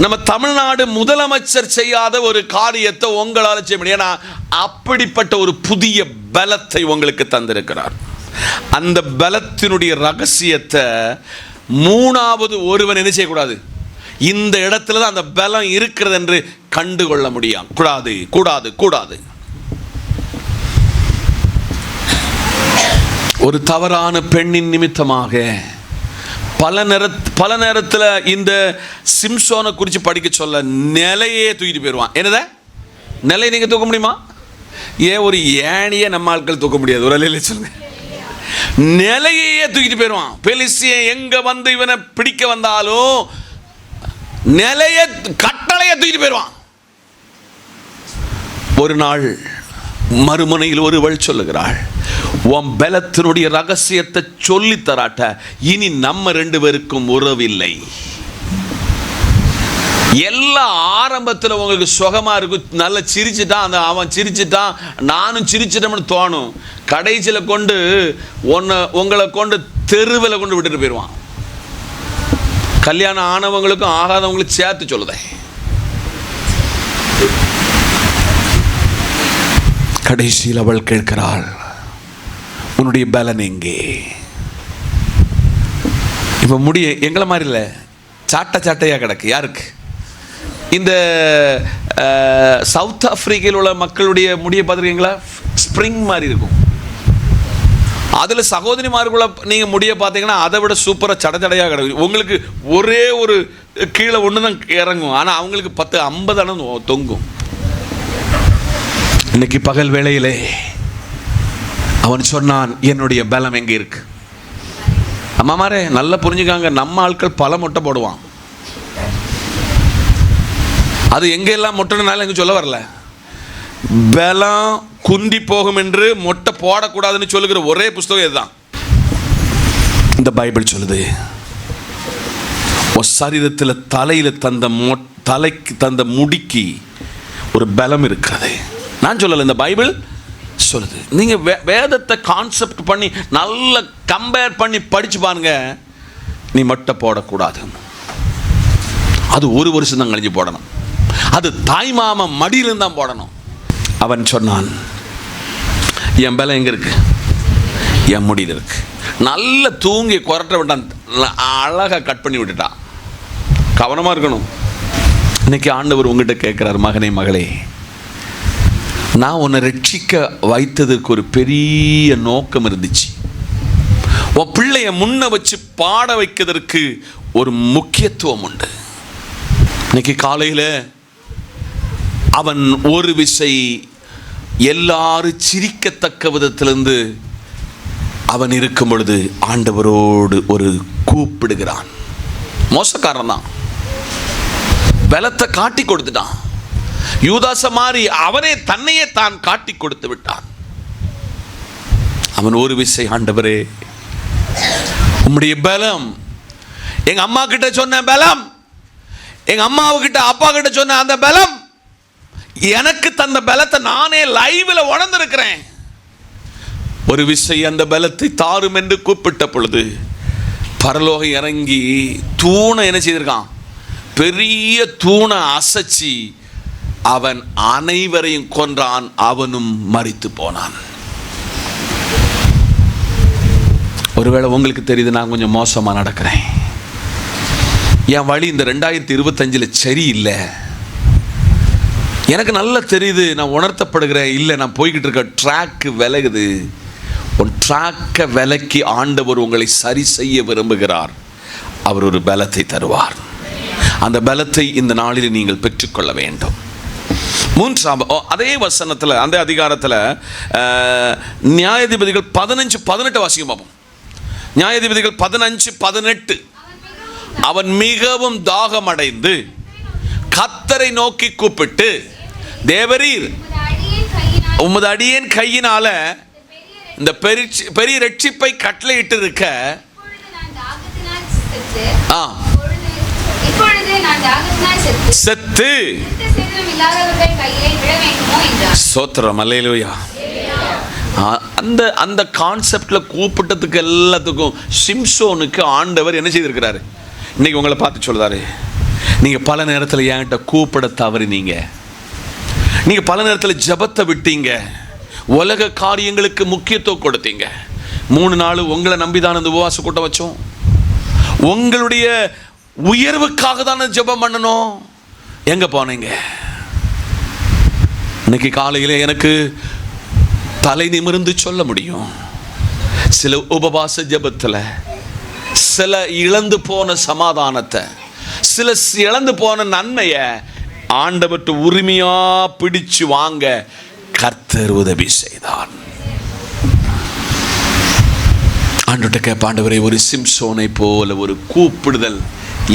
நம்ம தமிழ்நாடு முதலமைச்சர் செய்யாத ஒரு காரியத்தை உங்களால் செய்ய முடியும். ஏன்னா அப்படிப்பட்ட ஒரு புதிய பலத்தை உங்களுக்கு தந்திருக்கிறார். அந்த பலத்தினுடைய ரகசியத்தை மூணாவது ஒருவன் என்ன செய்யக்கூடாது, இந்த இடத்துல தான் அந்த பலம் இருக்கிறது என்று கண்டுகொள்ள முடியும். கூடாது கூடாது கூடாது. ஒரு தவறான பெண்ணின் நிமித்தமாக பல நேரத்தில் இந்த சிம்சோனை குறித்து படிக்க சொல்ல நிலையே தூக்கிட்டு போயிடுவான். என்னத நிலையை நீங்கள் தூக்க முடியுமா? ஏன் ஒரு ஏணியை நம்ம ஆட்கள் தூக்க முடியாது. ஒரு நிலையில சொல்லுங்க, நிலையே தூக்கிட்டு போயிடுவான். பெலிஸ்தியன் எங்க வந்து இவனை பிடிக்க வந்தாலும் நிலைய கட்டளையை தூக்கிட்டு போயிடுவான். ஒரு நாள் மறுமுனையில் ஒருவள் சொல்லுகிறாள், உன் பலத்தினுடைய ரகசியத்தை சொல்லி தராட்ட இனி நம்ம ரெண்டு பேருக்கும் உறவில்லை. எல்லா ஆரம்பத்தில் உங்களுக்கு சுகமா இருக்கும், நல்லா சிரிச்சுட்டான், அவன் சிரிச்சுட்டான், நானும் சிரிச்சிட்டோம்னு தோணும். கடைசியில் கொண்டு உங்களை கொண்டு தெருவில் கொண்டு விட்டுட்டு போயிடுவான். கல்யாணம் ஆனவங்களுக்கும் ஆகாதவங்களுக்கும் சேர்த்து சொல்லுதேன். கடைசியில் அவள் கேட்கிறாள், உன்னுடைய பலன் எங்கே? இப்போ முடிய எங்களை மாதிரி இல்லை, சாட்டையாக கிடக்கு. யாருக்கு? இந்த சவுத் ஆப்பிரிக்கையில் உள்ள மக்களுடைய முடிய பார்த்துருக்கீங்களா? ஸ்ப்ரிங் மாதிரி இருக்கும். அதில் சகோதரிமாருக்குள்ள நீங்கள் முடிய பார்த்தீங்கன்னா அதை விட சூப்பராக சடையாக கிடக்கும். உங்களுக்கு ஒரே ஒரு கீழே ஒன்று தான் இறங்கும், ஆனால் அவங்களுக்கு 10-50 அணம் தொங்கும். இன்னைக்கு பகல் வேளையிலே அவன் சொன்னான், என்னுடைய பலம் எங்கே இருக்கு? அம்மாமாரே நல்லா புரிஞ்சுக்காங்க, நம்ம ஆட்கள் பல மொட்டை போடுவான். அது எங்கெல்லாம் மொட்டைனாலும் எங்க சொல்ல வரல. பலம் குந்தி போகும் என்று மொட்டை போடக்கூடாதுன்னு சொல்லுகிற ஒரே புஸ்தகம் இதுதான். இந்த பைபிள் சொல்லுது, சரீரத்தில் தலைக்கு தந்த முடிக்கு ஒரு பலம் இருக்கிறது. நான் சொல்லலை, இந்த பைபிள் சொல்லுது. நீங்கள் வேதத்தை கான்செப்ட் பண்ணி நல்லா கம்பேர் பண்ணி படிச்சு பாருங்க. நீ மொட்டை போடக்கூடாது, அது ஒரு வருஷம் தான் கழிஞ்சு போடணும், அது தாய் மாமா மடியிலிருந்து தான் போடணும். அவன் சொன்னான், என் பலம் எங்க இருக்கு? என் முடியில் இருக்கு. நல்ல தூங்கி குரட்ட விட்டான், அழகா கட் பண்ணி விட்டுட்டான். கவனமா இருக்கணும். இன்னைக்கு ஆண்டவர் உங்ககிட்ட கேட்கிறார், மகனே மகளே, நான் உன்னை ரட்சிக்க வைத்ததுக்கு ஒரு பெரிய நோக்கம் இருந்துச்சு. உன் பிள்ளைய முன்ன வச்சு பாட வைக்கிறதுக்கு ஒரு முக்கியத்துவம் உண்டு. இன்னைக்கு காலையில் அவன் ஒரு விசை எல்லாரும் சிரிக்கத்தக்க விதத்திலிருந்து அவன் இருக்கும் பொழுது ஆண்டவரோடு ஒரு கூப்பிடுகிறான். மோசக்காரன் தான், பலத்தை காட்டி கொடுத்துட்டான். யூதாச மாறி அவனே தன்னையே தான் காட்டி கொடுத்து விட்டான். அவன் ஒரு விசை, ஆண்டவரே உம்முடைய பலம், எங்க அம்மா கிட்ட சொன்ன பலம், எங்க அம்மாவுக்கிட்ட அப்பா கிட்ட சொன்ன அந்த பலம், எனக்கு தந்த பலத்தை நானே லைவ்ல உணர்ந்திருக்கிறேன். ஒரு விசை அந்த பலத்தை தாரும் என்று கூப்பிட்ட பொழுது பரலோகம் இறங்கி தூணை என்ன செய்திருக்கான்? பெரிய தூணை அசைச்சி அவன் அனைவரையும் கொன்றான். அவனும் மரித்து போனான். ஒருவேளை உங்களுக்கு தெரியுது, நான் கொஞ்சம் மோசமா நடக்கிறேன், என் வழி இந்த 2025 சரியில்லை, எனக்கு நல்லா தெரியுது, நான் உணர்த்தப்படுகிறேன், இல்லை நான் போய்கிட்டு இருக்க ட்ராக்கு விலகுது. உன் ட்ராக்கை விலக்கி ஆண்டவர் உங்களை சரி செய்ய விரும்புகிறார். அவர் ஒரு பலத்தை தருவார். அந்த பலத்தை இந்த நாளில் நீங்கள் பெற்றுக்கொள்ள வேண்டும். அதே வசனத்தில், அந்த அதிகாரத்தில் நியாயாதிபதிகள் 15:18 வாசிக்கும் பார்ப்போம். நியாயாதிபதிகள் 15:18. அவன் மிகவும் தாகமடைந்து கர்த்தரை நோக்கி கூப்பிட்டு, தேவரீர் உமது அடியேன் கையினால இந்த பெரிய ரட்சிப்பை கட்டளையிட்டு இருக்க, செத்து சோத்திரம். அல்லேலூயா. அந்த கான்செப்ட்ல கூப்பிட்டதுக்கு எல்லாத்துக்கும் சிம்சோனுக்கு ஆண்டவர் என்ன செய்திருக்கிறாரு? இன்னைக்கு உங்களை பார்த்து சொல்றாரு, நீங்க பல நேரத்தில் என்கிட்ட கூப்பிட தவறினீங்க. நீங்க பல நேரத்தில் ஜெபத்தை விட்டீங்க. உலக காரியங்களுக்கு முக்கியத்துவம் கொடுத்தீங்க. 3 நாள் உங்களை நம்பிதான் இந்த உபவாச கூட்டம் வச்சோம். உங்களுடைய உயர்வுக்காக தானே ஜெபம் பண்ணணும். எங்க போனீங்க? இன்னைக்கு காலையில் எனக்கு தலை நிமிர்ந்து சொல்ல முடியும், சில உபவாச ஜெபத்தில் சில இழந்து போன சமாதானத்தை, சில இழந்து போன நன்மையை ஆண்டவர்கிட்ட உரிமையா பிடிச்சு வாங்க கர்த்தர் உதவி செய்தார். ஆண்டவர்கிட்ட கேட்ப, ஆண்டவரே ஒரு சிம்சோனை போல ஒரு கூப்பிடுதல்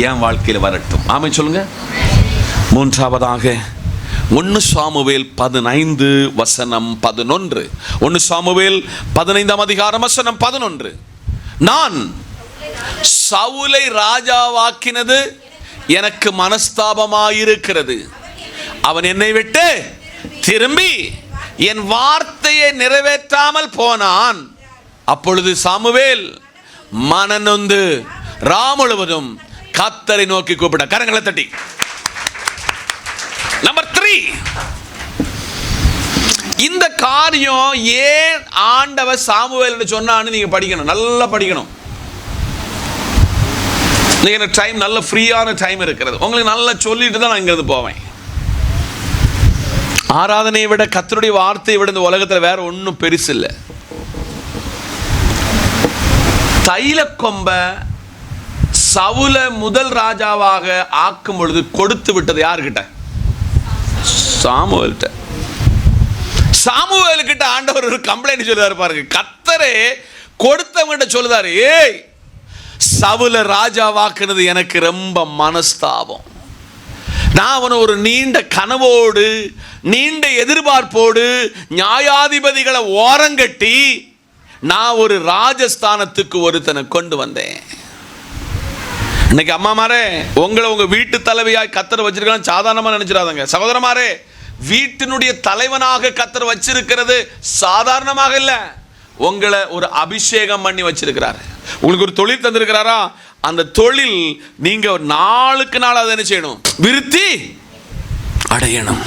என் வாழ்க்கையில் வரட்டும். ஆமென் சொல்லுங்க. மூன்றாவதாக 1 சாமுவேல் 15 வசனம் 11. 1 சாமுவேல் 15ஆம் அதிகாரம் வசனம் 11. நான் சவுலை ராஜாவாக்கினது எனக்கு மனஸ்தாபமாயிருக்கிறது. அவன் என்னை விட்டு திரும்பி என் வார்த்தையை நிறைவேற்றாமல் போனான். அப்பொழுது சாமுவேல் மனநொந்து முழுவதும் கர்த்தரை நோக்கி கூப்பிட. கரங்களை தட்டி. நம்பர் 3, இந்த காரியம் ஏன் ஆண்டவர் சாமுவேல் சொன்னான்னு நீங்க படிக்கணும், நல்லா படிக்கணும். எனக்கு டைம் நல்ல ஃப்ரீயான டைம் இருக்கிறது. உங்களுக்கு நல்லா சொல்லிட்டு தான் நான் இங்கிருந்து போவேன். ஆராதனையை விட கர்த்தருடைய வார்த்தையை விட இந்த உலகத்தில் வேற ஒன்றும் பெருசு இல்லை. தைல கொம்ப சவுல முதல் ராஜாவாக ஆக்கும் பொழுது கொடுத்து விட்டது யாருக்கிட்ட? சாமுவேல்கிட்ட. சாமுவேல்கிட்ட ஆண்டவர் ஒரு கம்ப்ளைண்ட் சொல்லுவார் பாருங்க. கர்த்தரே கொடுத்தவங்கிட்ட சொல்லுதாரு, ஏய் சவுல ராஜாவாக்குனது எனக்கு ரொம்ப மனஸ்தாபம். நான் அவனை ஒரு நீண்ட கனவோடு நீண்ட எதிர்பார்ப்போடு நியாயாதிபதிகளை ஓரங்கட்டி நான் ஒரு ராஜஸ்தானத்துக்கு ஒருத்தனை கொண்டு வந்தேன். இன்னைக்கு அம்மாமாரே, உங்களை உங்க வீட்டு தலைவியாய் கர்த்தர் வச்சிருக்கான்னு சாதாரணமா நினைச்சிடாதங்க. சகோதரமாரே, வீட்டினுடைய தலைவனாக கர்த்தர் வச்சிருக்கிறது சாதாரணமாக இல்லை. உங்களை ஒரு அபிஷேகம் பண்ணி வச்சிருக்கிறாரு. உங்களுக்கு ஒரு தொழில் தந்திருக்கிறாரா, அந்த தொழில் நீங்க நாளுக்கு நாள் அதை என்ன செய்யணும்? விருத்தி அடையணும்.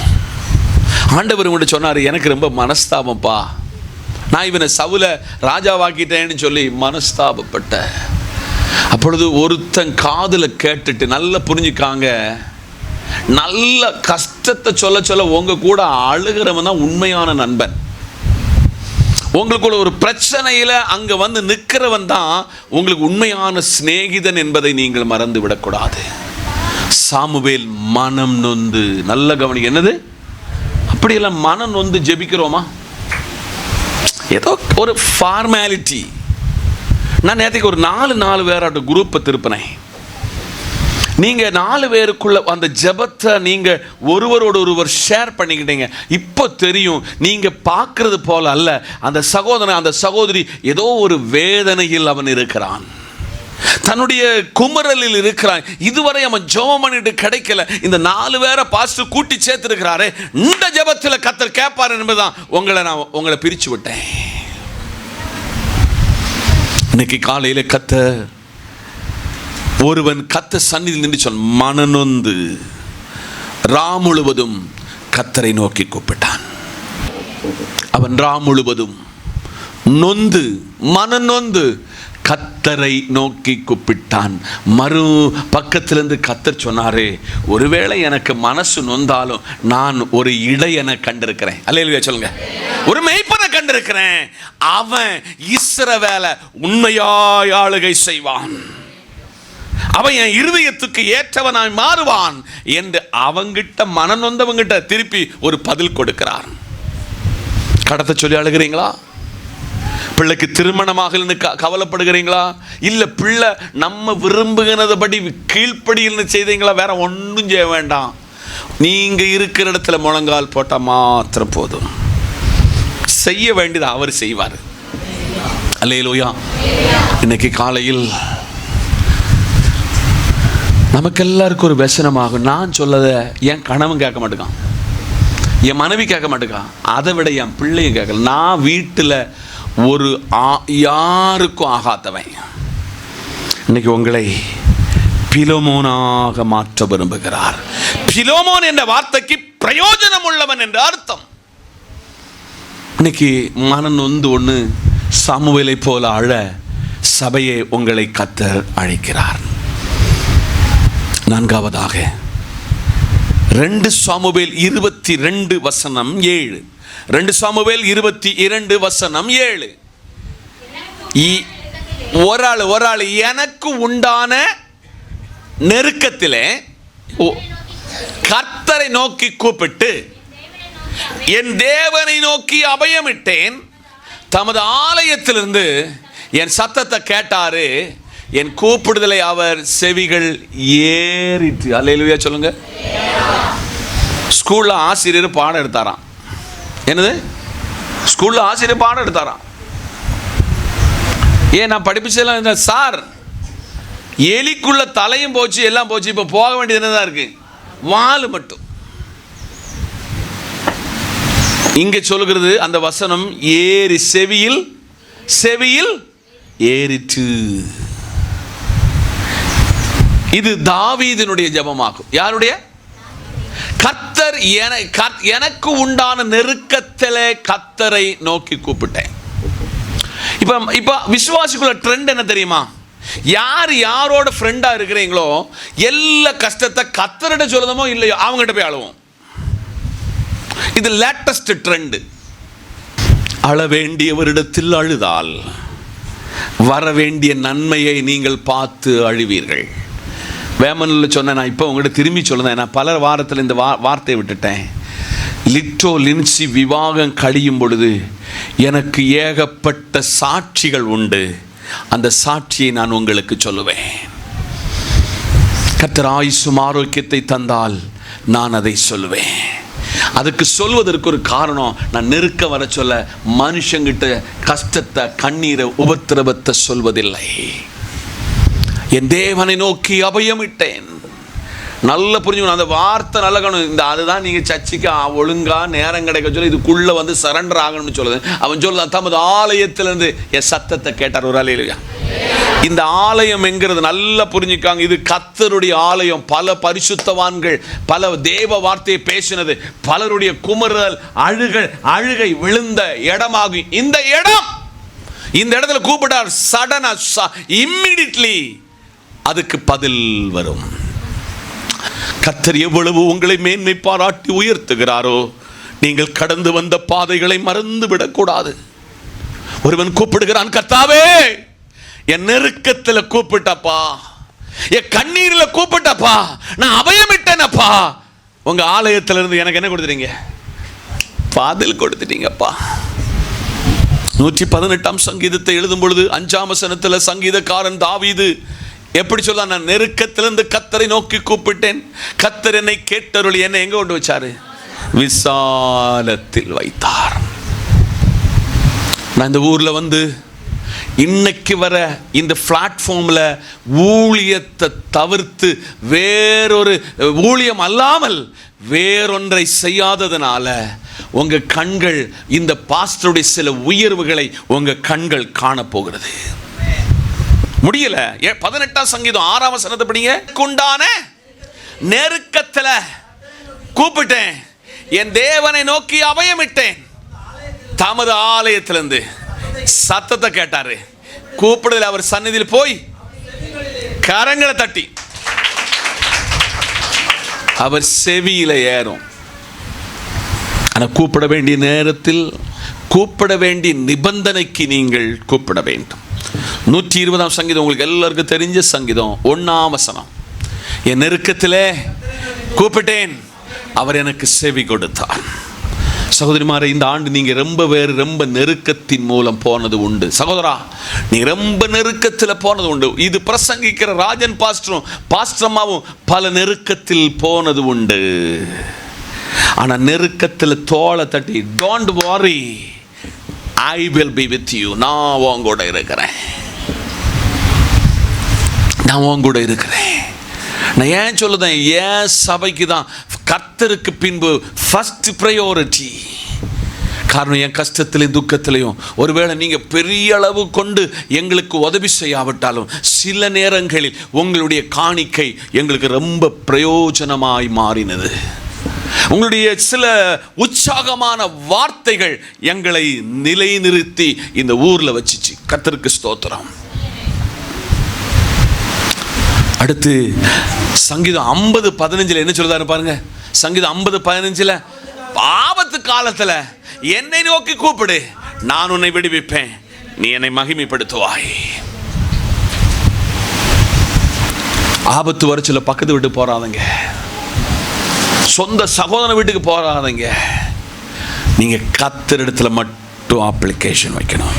ஆண்டவர் உங்கள்கிட்ட சொன்னாரு, எனக்கு ரொம்ப மனஸ்தாபம்ப்பா, நான் இவனை சவுல ராஜாவாக்கிட்டேன்னு சொல்லி மனஸ்தாபப்பட்ட. அப்பொழுது ஒருத்தன் காதுல கேட்டுட்டு நல்லா புரிஞ்சுக்காங்க, நல்ல கஷ்டத்தை சொல்ல சொல்ல உங்க கூட அழுகிறவன் தான் உண்மையான நண்பன். உங்களுக்குள்ள ஒரு பிரச்சனையில அங்க வந்து நிற்கிறவன் தான் உங்களுக்கு உண்மையான சிநேகிதன் என்பதை நீங்கள் மறந்து விடக்கூடாது. சாமுவேல் மனம் நொந்து, நல்ல கவனி, என்னது அப்படியெல்லாம் மனம் நொந்து ஜெபிக்கிறோமா? ஏதோ ஒரு ஃபார்மாலிட்டி. நான் நேற்றுக்கு ஒரு 4 பேரோட குரூப்பை திருப்பினேன். நீங்க 4 பேருக்குள்ள அந்த ஜெபத்தை நீங்க ஒருவரோடு ஒருவர் ஷேர் பண்ணிக்கிட்டீங்க. இப்போ தெரியும், நீங்க பார்க்கறது போல அல்ல. அந்த சகோதரன் அந்த சகோதரி ஏதோ ஒரு வேதனையில் அவன் இருக்கிறான், தன்னுடைய குமரலில் இருக்கிறான். இதுவரை அவன் ஜெபம் பண்ணிட்டு கிடைக்கல. இந்த 4 பேரை பாஸ்டர் கூட்டி சேர்த்திருக்கிறாரு. இந்த ஜெபத்தில் கர்த்தர் கேட்பார் என்பதுதான் உங்களை பிரிச்சு விட்டேன். இன்னைக்கு காலையில கர்த்தர் ஒருவன் கர்த்தர் சந்நிதியில் நின்று சொன்ன, மனநொந்து முழுவதும் கர்த்தரை நோக்கி கூப்பிட்டான். அவன் முழுவதும் நொந்து மனநொந்து கர்த்தரை நோக்கி கூப்பிட்டான். மறு பக்கத்திலிருந்து கர்த்தர் சொன்னாரே, ஒருவேளை எனக்கு மனசு நொந்தாலும் நான் ஒரு இடையனை கண்டிருக்கிறேன். அல்லேலூயா சொல்லுங்க. ஒரு மேய்ப்பனை கண்டிருக்கிறேன். அவன் இஸ்ரவேலை உண்மையாய் ஆளுகை செய்வான். அவன் என் இருதயத்துக்கு ஏற்றவனாய் மாறுவான் என்று அவங்கிட்ட மனநொந்தவங்கிட்ட திருப்பி ஒரு பதில் கொடுக்கிறார். கடத்த சொல்லி அழுகிறீங்களா? பிள்ளைக்கு திருமணமாக கவலைப்படுகிறீங்களா? இல்ல பிள்ளை நம்ம விரும்புகிறபடி கீழ்ப்படியில் செய்தீங்களா? வேற ஒன்றும் செய்ய வேண்டாம். நீங்க இருக்கிற இடத்துல முழங்கால் போட்டா மாத்திரம் போதும். செய்ய வேண்டியது அவர் செய்வார். அல்லேலூயா. இன்னைக்கு காலையில் நமக்கு எல்லாருக்கும் ஒரு व्यसனமாகும். நான் சொல்லத என் கணவன் கேட்க மாட்டேங்கான், என் மனைவி கேட்க மாட்டேங்கான், அதை விட என் பிள்ளையும் கேட்கல. நான் வீட்டில் ஒரு யாருக்கும் ஆகாதவன். இன்னைக்கு உங்களை பிலோமோனாக மாற்ற விரும்புகிறார். பிலோமோன் என்ற வார்த்தைக்கு பிரயோஜனம் உள்ளவன் என்ற அர்த்தம். இன்னைக்கு மனம் நொந்து ஒன்று சாமுவேலை போல அழ சபையை உங்களை கர்த்தர் அழைக்கிறார். நான்காவதாக 2 சாமுவேல் 22:7. 2 சாமுவேல் 22:7. ஒரு ஆள் எனக்கு உண்டான நெருக்கத்திலே கர்த்தரை நோக்கி கூப்பிட்டு என் தேவனை நோக்கி அபயமிட்டேன், தமது ஆலயத்திலிருந்து என் சத்தத்தை கேட்டாரு, என் கூப்பிடுதலை அவர் செவிகள் ஏறிட்டு. அல்லேலூயா சொல்லுங்க. ஸ்கூல்ல ஆசிரியர் பாடம் எடுத்தாராம். என்னது? ஸ்கூல்ல ஆசிரியர் பாடம் எடுத்தாராம். ஏன் நான் படிப்பிச்செல்லாம் இருந்தேன் சார், எலிக்குள்ள தலையும் போச்சு எல்லாம் போச்சு, இப்போ போக வேண்டியது என்னதான் இருக்கு? வால் மட்டும். இங்க சொல்லுகிறது அந்த வசனம் ஏறி செவியில் ஏறிட்டு. இது தாவீதினுடைய ஜெபமாகும். யாருடைய? கர்த்தர் எனக்கு உண்டான நெருக்கத்திலே கர்த்தரை நோக்கி கூப்பிட்டேன். இப்ப விசுவாசிக்குள்ள ட்ரெண்ட் என்ன தெரியுமா? யார் யாரோட ஃப்ரெண்டா இருக்கிறீங்களோ எல்லா கஷ்டத்தை கர்த்தரிடம் சொல்லுதமோ இல்லையோ அவங்ககிட்ட போய் அழுவோம். இது லேட்டஸ்ட் ட்ரெண்ட். அழ வேண்டியவரிடத்தில் அழுதால் வர வேண்டிய நன்மையை நீங்கள் பார்த்து அழுவீர்கள். வேமனில் சொன்னேன், நான் இப்போ உங்கள்கிட்ட திரும்பி சொல்லுறேன். நான் பல வாரத்தில் இந்த வார்த்தையை விட்டுட்டேன். லிட்டோ லின்சி விவாகம் கழியும் பொழுது எனக்கு ஏகப்பட்ட சாட்சிகள் உண்டு. அந்த சாட்சியை நான் உங்களுக்கு சொல்லுவேன். கர்த்தர் ஆயுசும் ஆரோக்கியத்தை தந்தால் நான் அதை சொல்லுவேன். அதுக்கு சொல்வதற்கு ஒரு காரணம், நான் நெருக்க வர சொல்ல மனுஷங்கிட்ட கஷ்டத்தை கண்ணீரை உபத்திரவத்தை சொல்வதில்லை. என் தேவனை நோக்கி அபயமிட்டேன். நல்லா புரிஞ்சுக்கணும் அந்த வார்த்தை, நல்லா கணும். இந்த அதுதான் நீங்கள் சர்ச்சைக்கு ஒழுங்கா நேரம் கிடைக்க சொல்லி இதுக்குள்ளே வந்து சரண்டர் ஆகணும்னு சொல்லுது. அவன் சொல்லுதான் தமது ஆலயத்திலிருந்து என் சத்தத்தை கேட்டார். ஒரு ஆலயம். இந்த ஆலயம் என்கிறது நல்லா புரிஞ்சுக்காங்க. இது கர்த்தருடைய ஆலயம். பல பரிசுத்தவான்கள் பல தேவ வார்த்தையை பேசினது, பலருடைய குமரல் அழுகை விழுந்த இடமாகும். இந்த இடத்துல கூப்பிட்டார். சடனா இம்மிடியட்லி அதுக்கு பதில் வரும். கர்த்தர் எவ்வளவு உங்களை மேன்மை பாராட்டி உயர்த்துகிறாரோ நீங்கள் கடந்து வந்த பாதைகளை மறந்து விடக்கூடாது. ஒருவன் கூப்பிடுகிறான், கர்த்தாவே என் நெருக்கத்தில் கூப்பிட்டப்பா, என் கண்ணீரில் கூப்பிட்டப்பா, நான் அபயமிட்டேனப்பா, உங்க ஆலயத்திலிருந்து எனக்கு என்ன கொடுத்துட்டீங்க? பதில் கொடுத்துட்டீங்கப்பா. 118ஆம் சங்கீதத்தை எழுதும் பொழுது 5ஆம் வசனத்தில் சங்கீதக்காரன் தாவீது எப்படி சொல்ல, நான் நெருக்கத்திலிருந்து கர்த்தரை நோக்கி கூப்பிட்டேன், கர்த்தர் என்னை கேட்டருளி என்னை எங்க கொண்டு வச்சாரு? விசாலத்தில் வைத்தார். நான் இந்த ஊர்ல வந்து இன்னைக்கு வர இந்த பிளாட்ஃபார்ம்ல ஊழியத்தை தவிர்த்து வேறொரு ஊழியம் அல்லாமல் வேறொன்றை செய்யாததுனால உங்க கண்கள் இந்த பாஸ்டருடைய சில உயர்வுகளை உங்க கண்கள் காணப்போகிறது. முடியல. 18ஆம் சங்கீதம் 6ஆம் வசனத்தை படிங்க. உண்டான நெருக்கத்துல கூப்பிட்டேன், என் தேவனை நோக்கி அபயமிட்டேன், தமது ஆலயத்திலிருந்து சத்தத்தை கேட்டாரு. கூப்பிடுதல் அவர் சந்நிதியில் போய் கரங்களை தட்டி அவர் செவியில ஏறும். ஆனா கூப்பிட வேண்டிய நேரத்தில் கூப்பிட வேண்டிய நிபந்தனைக்கு நீங்கள் கூப்பிட வேண்டும். 120ஆம் சங்கீதம் உங்களுக்கு எல்லாருக்கும் தெரிஞ்ச சங்கீதம் 1ஆம் வசனம். என் நெருக்கத்திலே கூப்பிட்டேன், அவர் எனக்கு செவி கொடுத்தார். சகோதரிமாரே, இந்த ஆண்டு நீங்க ரொம்ப நெருக்கத்தின் மூலம் போனது உண்டு. சகோதரா, நீ ரொம்ப நெருக்கத்தில் போனது உண்டு. இது பிரசங்கிக்கிற ராஜன் பாஸ்டர்மாவும் பல நெருக்கத்தில் போனது உண்டு. ஆனா நெருக்கத்தில் தோளை தட்டி, don't worry, I will be with you, நான் உன் கூட இருக்கிறேன், நான் உன் கூட இருக்கிறேன். நான் ஏன் சொல்லுதேன், ஏன் சபைக்கு தான் கர்த்தருக்கு பின்பு ஃபர்ஸ்ட் ப்ரையாரிட்டி. காரணம் என் கஷ்டத்திலையும் துக்கத்திலையும் ஒருவேளை நீங்கள் பெரிய அளவு கொண்டு எங்களுக்கு உதவி செய்யாவிட்டாலும் சில நேரங்களில் உங்களுடைய காணிக்கை எங்களுக்கு ரொம்ப பிரயோஜனமாய் மாறினது. உங்களுடைய சில உற்சாகமான வார்த்தைகள் எங்களை நிலைநிறுத்தி இந்த ஊரில் வச்சிச்சு. கர்த்தருக்கு ஸ்தோத்திரம். அடுத்து சங்கீதம் 50:15 என்ன சொல்றாரு பாருங்க. சங்கீதம் 50:15 ஆபத்து காலத்துல என்னை நோக்கி கூப்பிடு, நான் உன்னை விடுவிப்பேன், நீ என்னை மகிமைப்படுத்துவாய். ஆபத்து வரச்சுல பக்கத்து வீட்டு போறாதங்க, சொந்த சகோதர வீட்டுக்கு போறாதங்க. நீங்க கர்த்தரிடத்துல மட்டும் அப்ளிகேஷன் வைக்கணும்.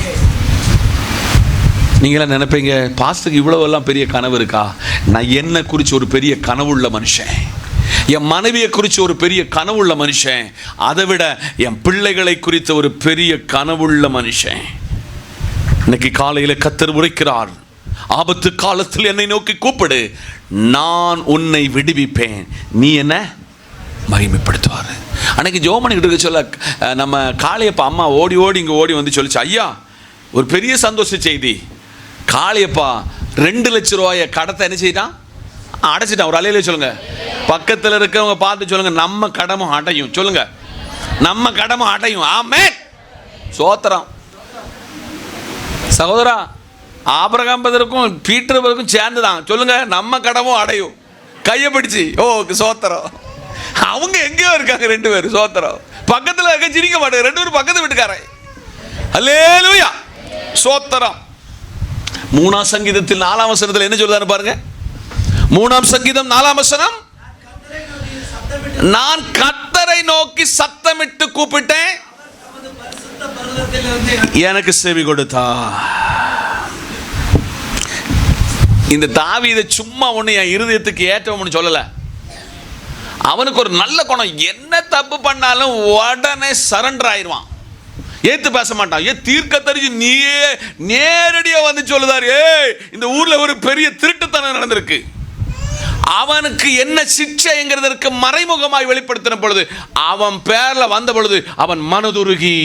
நீங்களாம் நினைப்பீங்க, பாஸ்டருக்கு இவ்வளவெல்லாம் பெரிய கனவு இருக்கா? நான் என்னை குறித்து ஒரு பெரிய கனவுள்ள மனுஷன், என் மனைவியை குறித்து ஒரு பெரிய கனவுள்ள மனுஷன், அதை விட என் பிள்ளைகளை குறித்த ஒரு பெரிய கனவுள்ள மனுஷன். இன்னைக்கு காலையில் கர்த்தர் உரைக்கிறார், ஆபத்து காலத்தில் என்னை நோக்கி கூப்பிடு, நான் உன்னை விடுவிப்பேன், நீ என்ன மகிமைப்படுத்துவார். அன்னைக்கு ஜோமனிக்கிட்டு இருக்க சொல்ல நம்ம காளியப்பா அம்மா ஓடி ஓடி இங்கே ஓடி வந்து சொல்லிச்சு, ஐயா ஒரு பெரிய சந்தோஷ செய்தி, காளியப்பா 2 லட்சம் ரூபாயை கடத்தை என்ன செய்யிட்டான், அடைச்சிட்டான். ஒரு அலையில சொல்லுங்க, பக்கத்தில் இருக்கிறவங்க பார்த்து சொல்லுங்க, நம்ம கடமும் அடையும். சொல்லுங்க, நம்ம கடமும் அடையும். ஆமென், சோத்திரம். சகோதரா, ஆபிரகாம் பதருக்கும் பீட்டர் பதருக்கும் சேர்ந்துதான். சொல்லுங்க, நம்ம கடமும் அடையும். கையை பிடிச்சி, ஓ சோத்திரம். அவங்க எங்கேயோ இருக்காங்க 2 பேரும், சோத்திரம். பக்கத்தில் இருக்க சிரிக்க மாட்டாங்க, 2 பேரும் பக்கத்து வீட்டுக்காரன். அல்லேலூயா, சோத்திரம். 3ஆம் சங்கீதத்தில் 4ஆம் வசனத்தில் என்ன சொல்றாரு பாருங்க. 3ஆம் சங்கீதம் 4ஆம் வசனம், நான் கர்த்தரை நோக்கி சத்தமிட்டு கூப்பிட்டேன், எனக்கு செவி கொடுத்தா. இந்த தாவீதை சும்மா ஒண்ணு என் இருதயத்துக்கு ஏற்றவன்னு சொல்லல. அவனுக்கு ஒரு நல்ல குணம், என்ன தப்பு பண்ணாலும் உடனே சரண்டர் ஆயிடுவான், ஏத்து பேச மாட்டான். தீர்க்க தெரிஞ்சு நீயே நேரடியா வந்து சொல்லுதாரு, இந்த ஊர்ல ஒரு பெரிய திருட்டுத்தனம் நடந்திருக்கு, அவனுக்கு என்ன சிக்ஷைங்கிறதற்கு மறைமுகமாய் வெளிப்படுத்தின பொழுது, அவன் பேர்ல வந்த பொழுது அவன் மனதுருகி,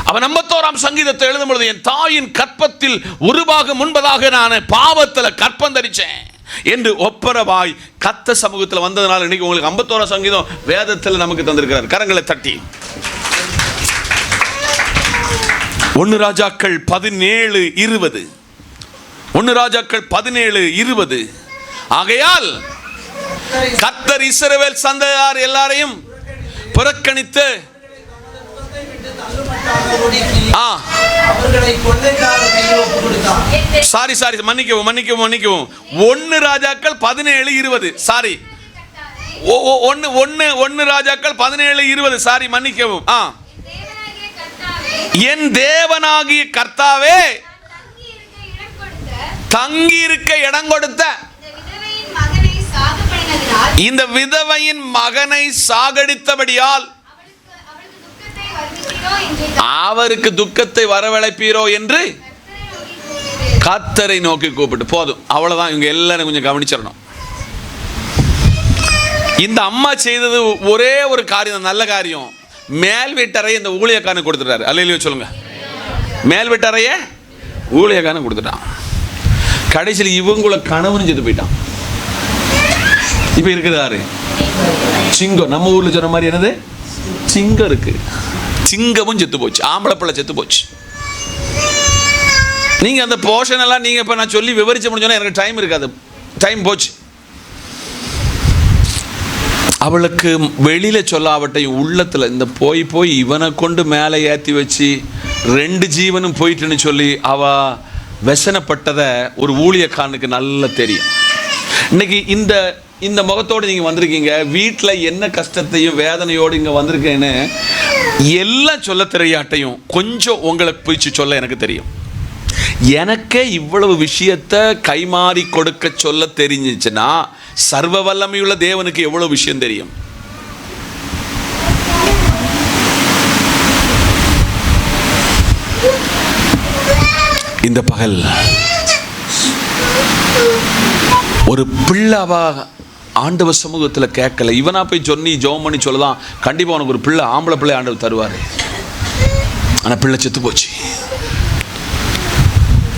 அவன் 51ஆம் சங்கீதத்தை எழுதும் பொழுது, என் தாயின் கற்பத்தில் உருவாக முன்பதாக நான் பாவத்தில் கற்பம் தரிச்சேன் என்று ஒப்பரவாய் கத்த சமூகத்தில் வந்ததனால இன்னைக்கு உங்களுக்கு 51ஆம் சங்கீதம் வேதத்தில் நமக்கு தந்திருக்கிறார். கரங்களை தட்டி 1 ராஜாக்கள் 17:20. 1 ராஜாக்கள் 17:20. ஆகையால் கர்த்தர் இஸ்ரவேல் சந்ததியார் எல்லாரையும் புறக்கணித்து மன்னிக்கவும் 1 ராஜாக்கள் 17:20. சாரி, 1 ராஜாக்கள் 17:20. சாரி, மன்னிக்கவும். என் தேவனாகிய கர்த்தாவே, தங்கி இருக்க இடம் கொடுத்த இந்த விதவையின் மகனை சாகடித்தபடியால் அவருக்கு துக்கத்தை வரவழைப்பீரோ என்று கர்த்தரை நோக்கி கூப்பிட்டு. போதும், அவ்வளவுதான். இவங்க எல்லாரும் கொஞ்சம் கவனிச்சிடணும். இந்த அம்மா செய்தது ஒரே ஒரு காரியம், நல்ல காரியம். மேல் வீட்டறையை இந்த ஊழியக்காரன் கொடுத்துட்டாரு. அல்லேலூயா சொல்லுங்க. மேல் வீட்டறையை ஊழியக்காரன் கொடுத்துட்டான். கடைசியில் இவங்கள கணவனும் செத்து போயிட்டான். இப்ப இருக்குதாரு சிங்கம், நம்ம ஊர்ல சொன்ன மாதிரி என்னது சிங்கம் இருக்கு, சிங்கமும் செத்து போச்சு, ஆம்பளை பிள்ளை செத்து போச்சு. நீங்க அந்த போர்ஷன் எல்லாம் நீங்க இப்ப நான் சொல்லி விவரிச்ச முடிஞ்சோன்னா எனக்கு டைம் இருக்காது, டைம் போச்சு. அவளுக்கு வெளியில சொல்லாவட்டையும் உள்ளத்துல இந்த போய் இவனை கொண்டு மேலே ஏற்றி வச்சு 2 ஜீவனும் போயிட்டுன்னு சொல்லி அவ வெசனப்பட்டதை ஒரு ஊழியக்காரனுக்கு நல்லா தெரியும். இன்னைக்கு இந்த முகத்தோடு நீங்க வந்திருக்கீங்க, வீட்டில் என்ன கஷ்டத்தையும் வேதனையோடு இங்க வந்திருக்கேன்னு எல்லாம் சொல்ல தெரியாட்டையும் கொஞ்சம் உங்களுக்கு பிடிச்சு சொல்ல எனக்கு தெரியும். எனக்கே இவ்வளவு விஷயத்தை கைமாறி கொடுக்க சொல்ல தெரிஞ்சிச்சுன்னா சர்வ வல்லமையுள்ள தேவனுக்கு எவ்வளவு விஷயம் தெரியும். இந்த பகல் ஒரு பிள்ளாவா ஆண்டவர் சமூகத்தில் கேட்கல. இவனா போய் சொன்னி ஜெபம் பண்ணி சொல்லதான் கண்டிப்பாக உனக்கு ஒரு பிள்ளை, ஆம்பளை பிள்ளை ஆண்டவர் தருவார். ஆனால் பிள்ளை செத்து போச்சு.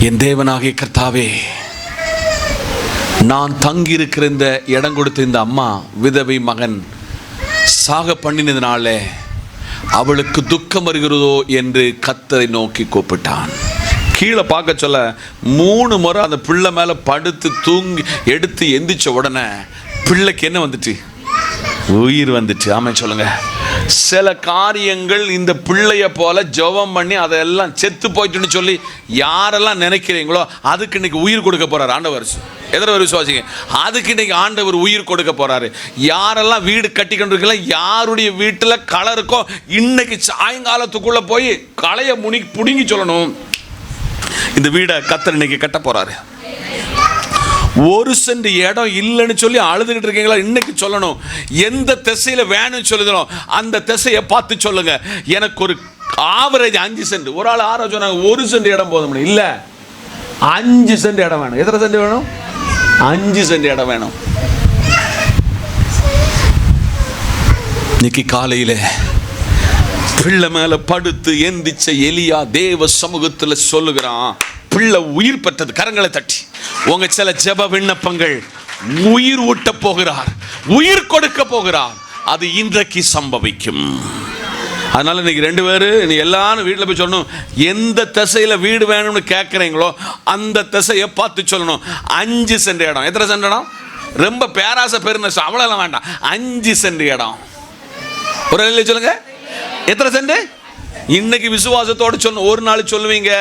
என் தேவனாகிய கர்த்தாவே, நான் தங்கி இருக்கிற இந்த இடம் கொடுத்த இந்த அம்மா விதவை மகன் சாக பண்ணினதுனால அவளுக்கு துக்கம் வருகிறதோ என்று கர்த்தரை நோக்கி கூப்பிட்டான். கீழே பார்க்க சொல்ல 3 முறை அந்த பிள்ளை மேலே படுத்து தூங்கி எடுத்து எந்திரிச்ச உடனே பிள்ளைக்கு என்ன வந்துட்டு? உயிர் வந்துட்டு. ஆமாம் சொல்லுங்க. சில காரியங்கள் இந்த பிள்ளைய போல ஜெபம் பண்ணி அதெல்லாம் செத்து போயிட்டுன்னு சொல்லி யாரெல்லாம் நினைக்கிறீங்களோ அதுக்கு இன்னைக்கு உயிர் கொடுக்க போறாரு ஆண்டவர். எதிர விசுவாசிங்க, அதுக்கு இன்னைக்கு ஆண்டவர் உயிர் கொடுக்க போறாரு. யாரெல்லாம் வீடு கட்டி கொண்டிருக்கல, யாருடைய வீட்டில் களை இருக்கோ இன்னைக்கு சாயங்காலத்துக்குள்ள போய் களைய புடுங்கி சொல்லணும், இந்த வீடை கர்த்தர் இன்னைக்கு கட்ட போறாரு. 1 சென்ட் இடம் இல்லைன்னு சொல்லி அழுதுகிட்டு இருக்கீங்களா, இன்னைக்கு சொல்லணும். எந்த திசையில வேணும்னு சொல்லுதோ அந்த திசையை பார்த்து சொல்லுங்க. எனக்கு ஒரு ஆவரேஜ் 5 சென்ட். ஒரு ஆள் ஆரோ சொன்னாங்க 1 சென்ட் இடம் போதும். இல்ல, 5 சென்ட் இடம் வேணும். எத்தனை சென்ட் வேணும்? 5 சென்ட் இடம் வேணும். இன்னைக்கு காலையில பிள்ளை மேல படுத்து எந்திரிச்ச எலியா தேவ சமூகத்தில் சொல்லுகிறான், பிள்ளை உயிர் பெற்றது. கரங்களை தட்டி உங்க சில ஜெப விண்ணப்பங்கள் உயிர் ஊட்ட போகிறார், உயிர் கொடுக்க போகிறார். அது இன்றைக்கு சம்பவிக்கும். அதனால இன்னைக்கு 2 பேரு நீ எல்லாரும் வீட்டில் போய் சொல்லணும், எந்த திசையில வீடு வேணும்னு கேட்குறீங்களோ அந்த திசையை பார்த்து சொல்லணும். 5 சென்ட் இடம். எத்தனை சென்ட் இடம்? ரொம்ப பேராசை பெருநச அவ்வளோலாம் வேண்டாம். 5 சென்ட் இடம். ஒரு இல்லை சொல்லுங்க, எத்தனை சென்ட்? இன்னைக்கு விசுவாசத்தோடு சொன்ன ஒரு நாள் சொல்லுவீங்க,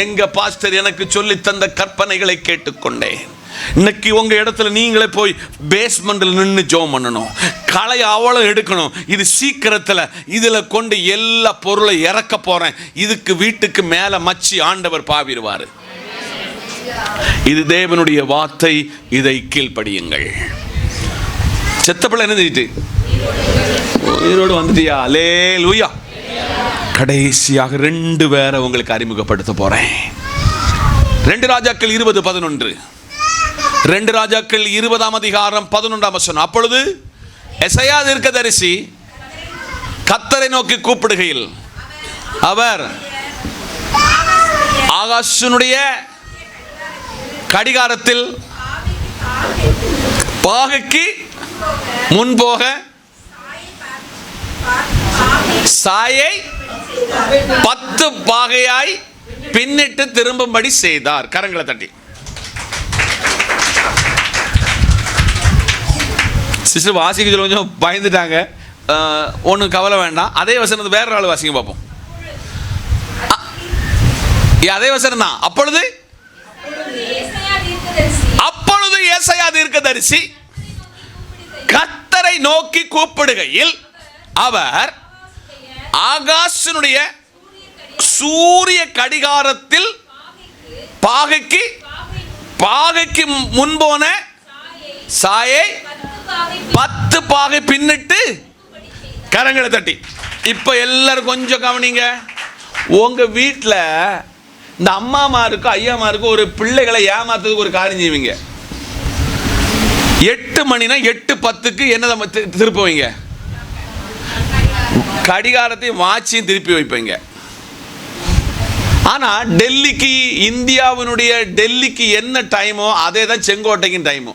எங்க பாஸ்டர் எனக்கு சொல்லி தந்த கற்பனைகளை கேட்டுக்கொண்டேன். இன்னைக்கு உங்க இடத்துல நீங்களே போய் பேஸ்மெண்ட்ல நின்று ஜெபம் பண்ணணும். களை அவ்வளோ எடுக்கணும். இது சீக்கிரத்தில் இதுல கொண்டு எல்லா பொருளை இறக்க போறேன். இதுக்கு வீட்டுக்கு மேல மச்சி ஆண்டவர் பாவிடுவார். இது தேவனுடைய வார்த்தை. இதை கீழ்ப்படியுங்கள். செத்த பிள்ளை என்ன செஞ்சிட்டு உயிரோடு வந்துட்டியா? அல்லேலூயா. கடைசியாக 2 பேரை உங்களுக்கு அறிமுகப்படுத்த போறேன். 2 ராஜாக்கள் 20:11. 2 ராஜாக்கள் 20ஆம் அதிகாரம் 11ஆம் வசனம். அப்பொழுது எசையா தீர்க்கதரிசி கர்த்தரை நோக்கி கூப்பிடுகையில் அவர் ஆகாஷனுடைய கடிகாரத்தில் பாகைக்கு முன்போக சாயை 10 பாகையாய் பின்னிட்டு திரும்பும்படி செய்தார். கரங்களை தட்டி. சிஸ்டர் வாசிக்க சொல்ல கொஞ்சம் பயந்துட்டாங்க. ஒன்றும் கவலை வேண்டாம். அதே வசனத்தை வேற ஆள் வாசிங்க பார்ப்போம். அதே வசனம் தான். அப்பொழுது ஏசாயா தீர்க்கதரிசி கர்த்தரை நோக்கி கூப்பிடுகையில் அவர் ஆகாஷனுடைய சூரிய கடிகாரத்தில் பாகைக்கு முன்போன சாயை 10 பாகை பின்னிட்டு. கரங்களை தட்டி. இப்ப எல்லாரும் கொஞ்சம் கவனிங்க. உங்க வீட்டில் இந்த அம்மாமாருக்கும் ஐயாமாருக்கும் ஒரு பிள்ளைகளை ஏமாத்துறதுக்கு ஒரு காரியம் செய்வீங்க. 8 மணினா 8:10க்கு என்ன திருப்புவீங்க? கடிகாரத்தையும் வாட்சியும் திருப்பி வைப்பீங்க. ஆனா டெல்லிக்கு, இந்தியாவினுடைய டெல்லிக்கு என்ன டைமோ அதே தான் செங்கோட்டைக்கும் டைமோ.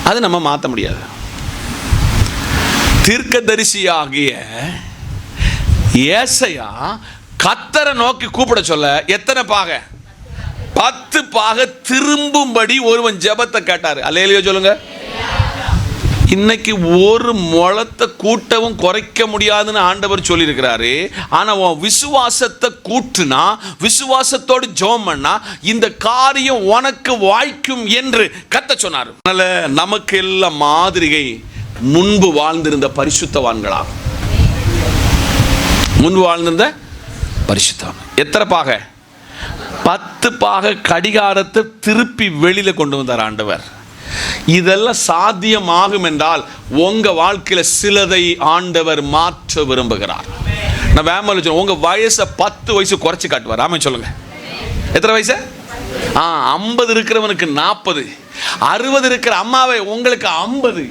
அது நம்ம மாற்ற முடியாது. தீர்க்கதரிசியாகிய ஏசாயா கர்த்தரை நோக்கி கூப்பிட சொல்ல எத்தனை பாகை? 10 பாகை திரும்பும்படி ஒருவன் ஜெபத்தை கேட்டாரு. அல்லேலூயா சொல்லுங்க. இன்னைக்கு ஒரு முழத்தை கூட்டவும் குறைக்க முடியாதுன்னு ஆண்டவர் சொல்லியிருக்கிறாரு. ஆனா உன் விசுவாசத்தை கூட்டுனா, விசுவாசத்தோடு ஜெபம் பண்ணா இந்த காரியம் உனக்கு வாய்க்கும் என்று கர்த்தர் சொன்னார். அதனால நமக்கு எல்லாம் மாதிரிகை முன்பு வாழ்ந்திருந்த பரிசுத்தவான்களாக, முன்பு வாழ்ந்திருந்த பரிசுத்தவான். எத்தனை பாகை? 10 பாகை கடிகாரத்தை திருப்பி வெளியில கொண்டு வந்தார் ஆண்டவர். இதெல்லாம் சாத்தியமாகும் என்றால் உங்க வாழ்க்கையில சிலதை ஆண்டவர் மாற்ற விரும்புகிறார். நான் வேமல சொல்லுவேன், உங்க வயசை 10 வயசு குறைச்சு காட்டுவார். ஆமாம் சொல்லுங்க. எத்தனை வயசு? 50 இருக்கிறவனுக்கு 40, 60 இருக்கிற அம்மாவை உங்களுக்கு 50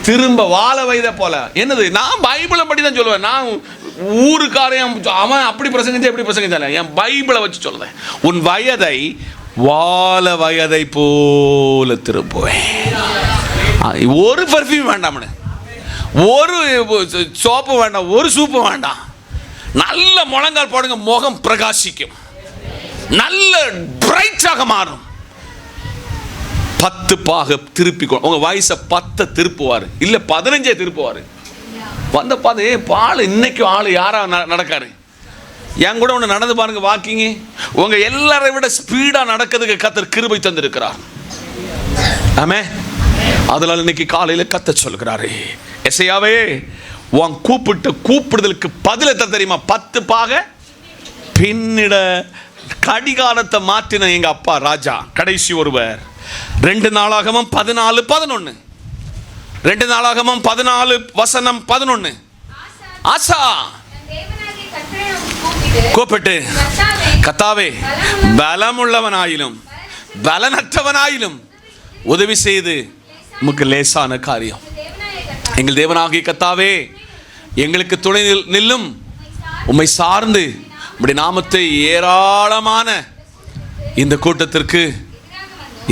திரும்ப வாழ வைத போல. என்னது, நான் பைபிளை படி தான் சொல்லுவேன். நான் ஊருக்காரையும் அவன் அப்படி பிரசங்கிச்சா எப்படி பிரசங்கிச்சால, என் பைபிளை வச்சு சொல்லுவேன். உன் வயதை வாழ வயதை போல திருப்புவேன். ஒரு பர்ஃப்யூம் வேண்டாம்னு, ஒரு சோப்பு வேண்டாம், ஒரு சூப்பு வேண்டாம். நல்ல முழங்கால் போடுங்க, முகம் பிரகாசிக்கும், நல்ல பிரைட்டாக மாறும். 10 பாக திருப்பி உங்க வயசை 10 திருப்புவார், இல்ல 15 திருப்புவார். வந்த பால் இன்னைக்கு ஆளு யாரா நடக்காரு. என் கூட ஒன்று நடந்து பாருங்க, வாக்கிங். உங்க எல்லாரை விட ஸ்பீடா நடக்கிறதுக்கு கர்த்தர் கிருபை தந்திருக்கிறார். ஆமே. அதனால இன்னைக்கு காலையில கர்த்தர் சொல்கிறாரு, எசையாவே உன் கூப்பிடுதலுக்கு பதில் எத்த தெரியுமா? 10 பாக பின்னிட கடிகாரத்தை மாற்றின எங்க அப்பா ராஜா கடைசி ஒருவர். 2 நாளாகமம் 14:11. 2 நாளாகமம் 14:11. ஆசா கூப்பிட்டு, கர்த்தாவே பலமுள்ளவனாயிலும் பலனற்றவனாயிலும் உதவி செய்து உமக்கு லேசான காரியம். எங்கள் தேவனாகிய கர்த்தாவே எங்களுக்கு துணை நில்லும். உம்மை சார்ந்து உம்முடைய நாமத்தை ஏராளமான இந்த கூட்டத்திற்கு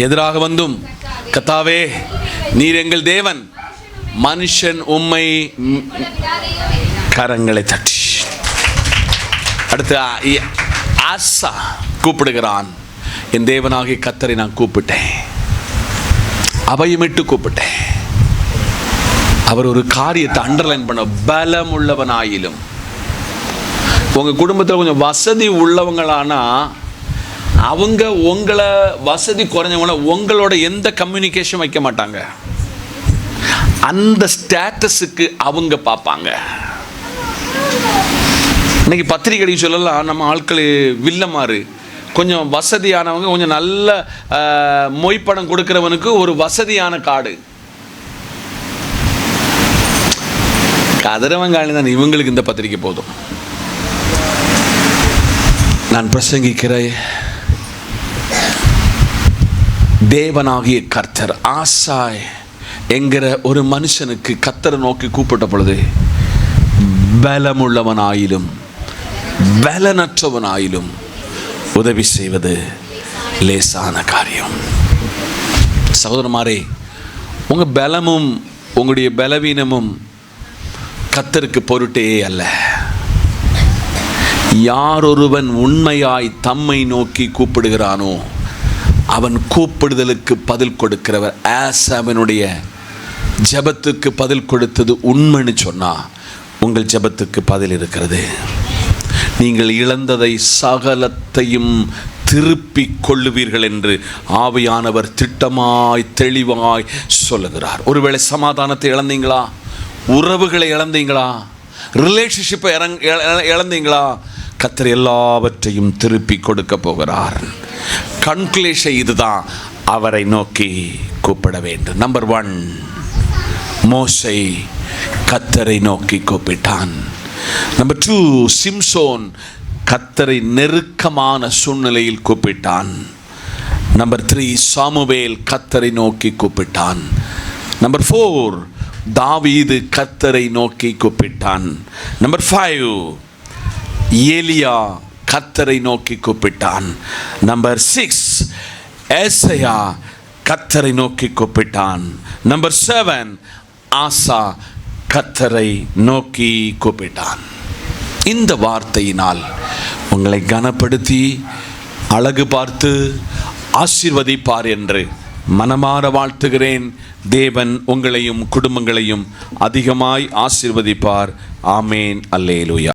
எதிராக வந்தும் கர்த்தாவே நீர் எங்கள் தேவன், மனுஷன் உம்மை கரங்களை தட்டி. அடுத்து ஆசா கூப்பிடுகிறான், என் தேவனாகிய கர்த்தரை நான் கூப்பிட்டேன், அபயமிட்டு கூப்பிட்டேன். அவர் ஒரு காரியத்தை அண்டர்லைன் பண்ண, பலம் உள்ளவனாயிலும். உங்க குடும்பத்தில் கொஞ்சம் வசதி உள்ளவங்களானா அவங்க உங்களை வசதி குறைஞ்சவங்கள உங்களோட எந்த கம்யூனிகேஷன் வைக்க மாட்டாங்க. அந்த ஸ்டேட்டஸுக்கு அவங்க பார்ப்பாங்க. இன்னைக்கு பத்திரிகை சொல்லலாம், நம்ம ஆட்கள் வில்லமாறு கொஞ்சம் வசதியானவங்க, கொஞ்சம் நல்ல மொய்ப்படம் கொடுக்கிறவனுக்கு ஒரு வசதியான காடு. கதிரவங்காலி தான் இவங்களுக்கு இந்த பத்திரிகை போதும். நான் பிரசங்கிக்கிற தேவனாகிய கர்த்தர் ஆசாய் என்கிற ஒரு மனுஷனுக்கு கர்த்தரை நோக்கி கூப்பிட்ட பொழுது பலமுள்ளவனாயிலும் பலனற்றவனாயிலும் உதவி செய்வது லேசான காரியம். சகோதரமாரே, உங்க பலமும் உங்களுடைய பலவீனமும் கர்த்தருக்கு பொருட்டே அல்ல. யாரொருவன் உண்மையாய் தம்மை நோக்கி கூப்பிடுகிறானோ அவன் கூப்பிடுதலுக்கு பதில் கொடுக்கிறவர். அவனுடைய ஜெபத்துக்கு பதில் கொடுத்தது உண்மைன்னு சொன்னா உங்கள் ஜெபத்துக்கு பதில் இருக்கிறது. நீங்கள் இழந்ததை சகலத்தையும் திருப்பிக் கொள்ளுவீர்கள் என்று ஆவியானவர் திட்டமாய் தெளிவாய் சொல்லுகிறார். ஒருவேளை சமாதானத்தை இழந்தீங்களா, உறவுகளை இழந்தீங்களா, ரிலேஷன்ஷிப்பை இழந்தீங்களா, கர்த்தர் எல்லாவற்றையும் திருப்பி கொடுக்க போகிறார். கன்க்ளூஷன் இதுதான், அவரை நோக்கி கூப்பிட வேண்டும். நம்பர் 1, மோசே கர்த்தரை நோக்கி கூப்பிட்டான். நம்பர் 2, சிம்சோன் கர்த்தரை நெருக்கமான சூழ்நிலையில் கூப்பிட்டான். நம்பர் 3, சாமுவேல் கர்த்தரை நோக்கி கூப்பிட்டான். நம்பர் 4, தாவீது கர்த்தரை நோக்கி கூப்பிட்டான். நம்பர் 5, ஏலியா கர்த்தரை நோக்கி கூப்பிட்டான். நம்பர் 6, ஏசாயா கர்த்தரை நோக்கி கூப்பிட்டான். நம்பர் 7, ஆசா கர்த்தரை நோக்கி கூப்பிட்டான். இந்த வார்த்தையினால் உங்களை கனப்படுத்தி அழகு பார்த்து ஆசீர்வதிப்பார் என்று மனமார வாழ்த்துகிறேன். தேவன் உங்களையும் குடும்பங்களையும் அதிகமாய் ஆசீர்வதிப்பார். ஆமேன். அல்லேலூயா.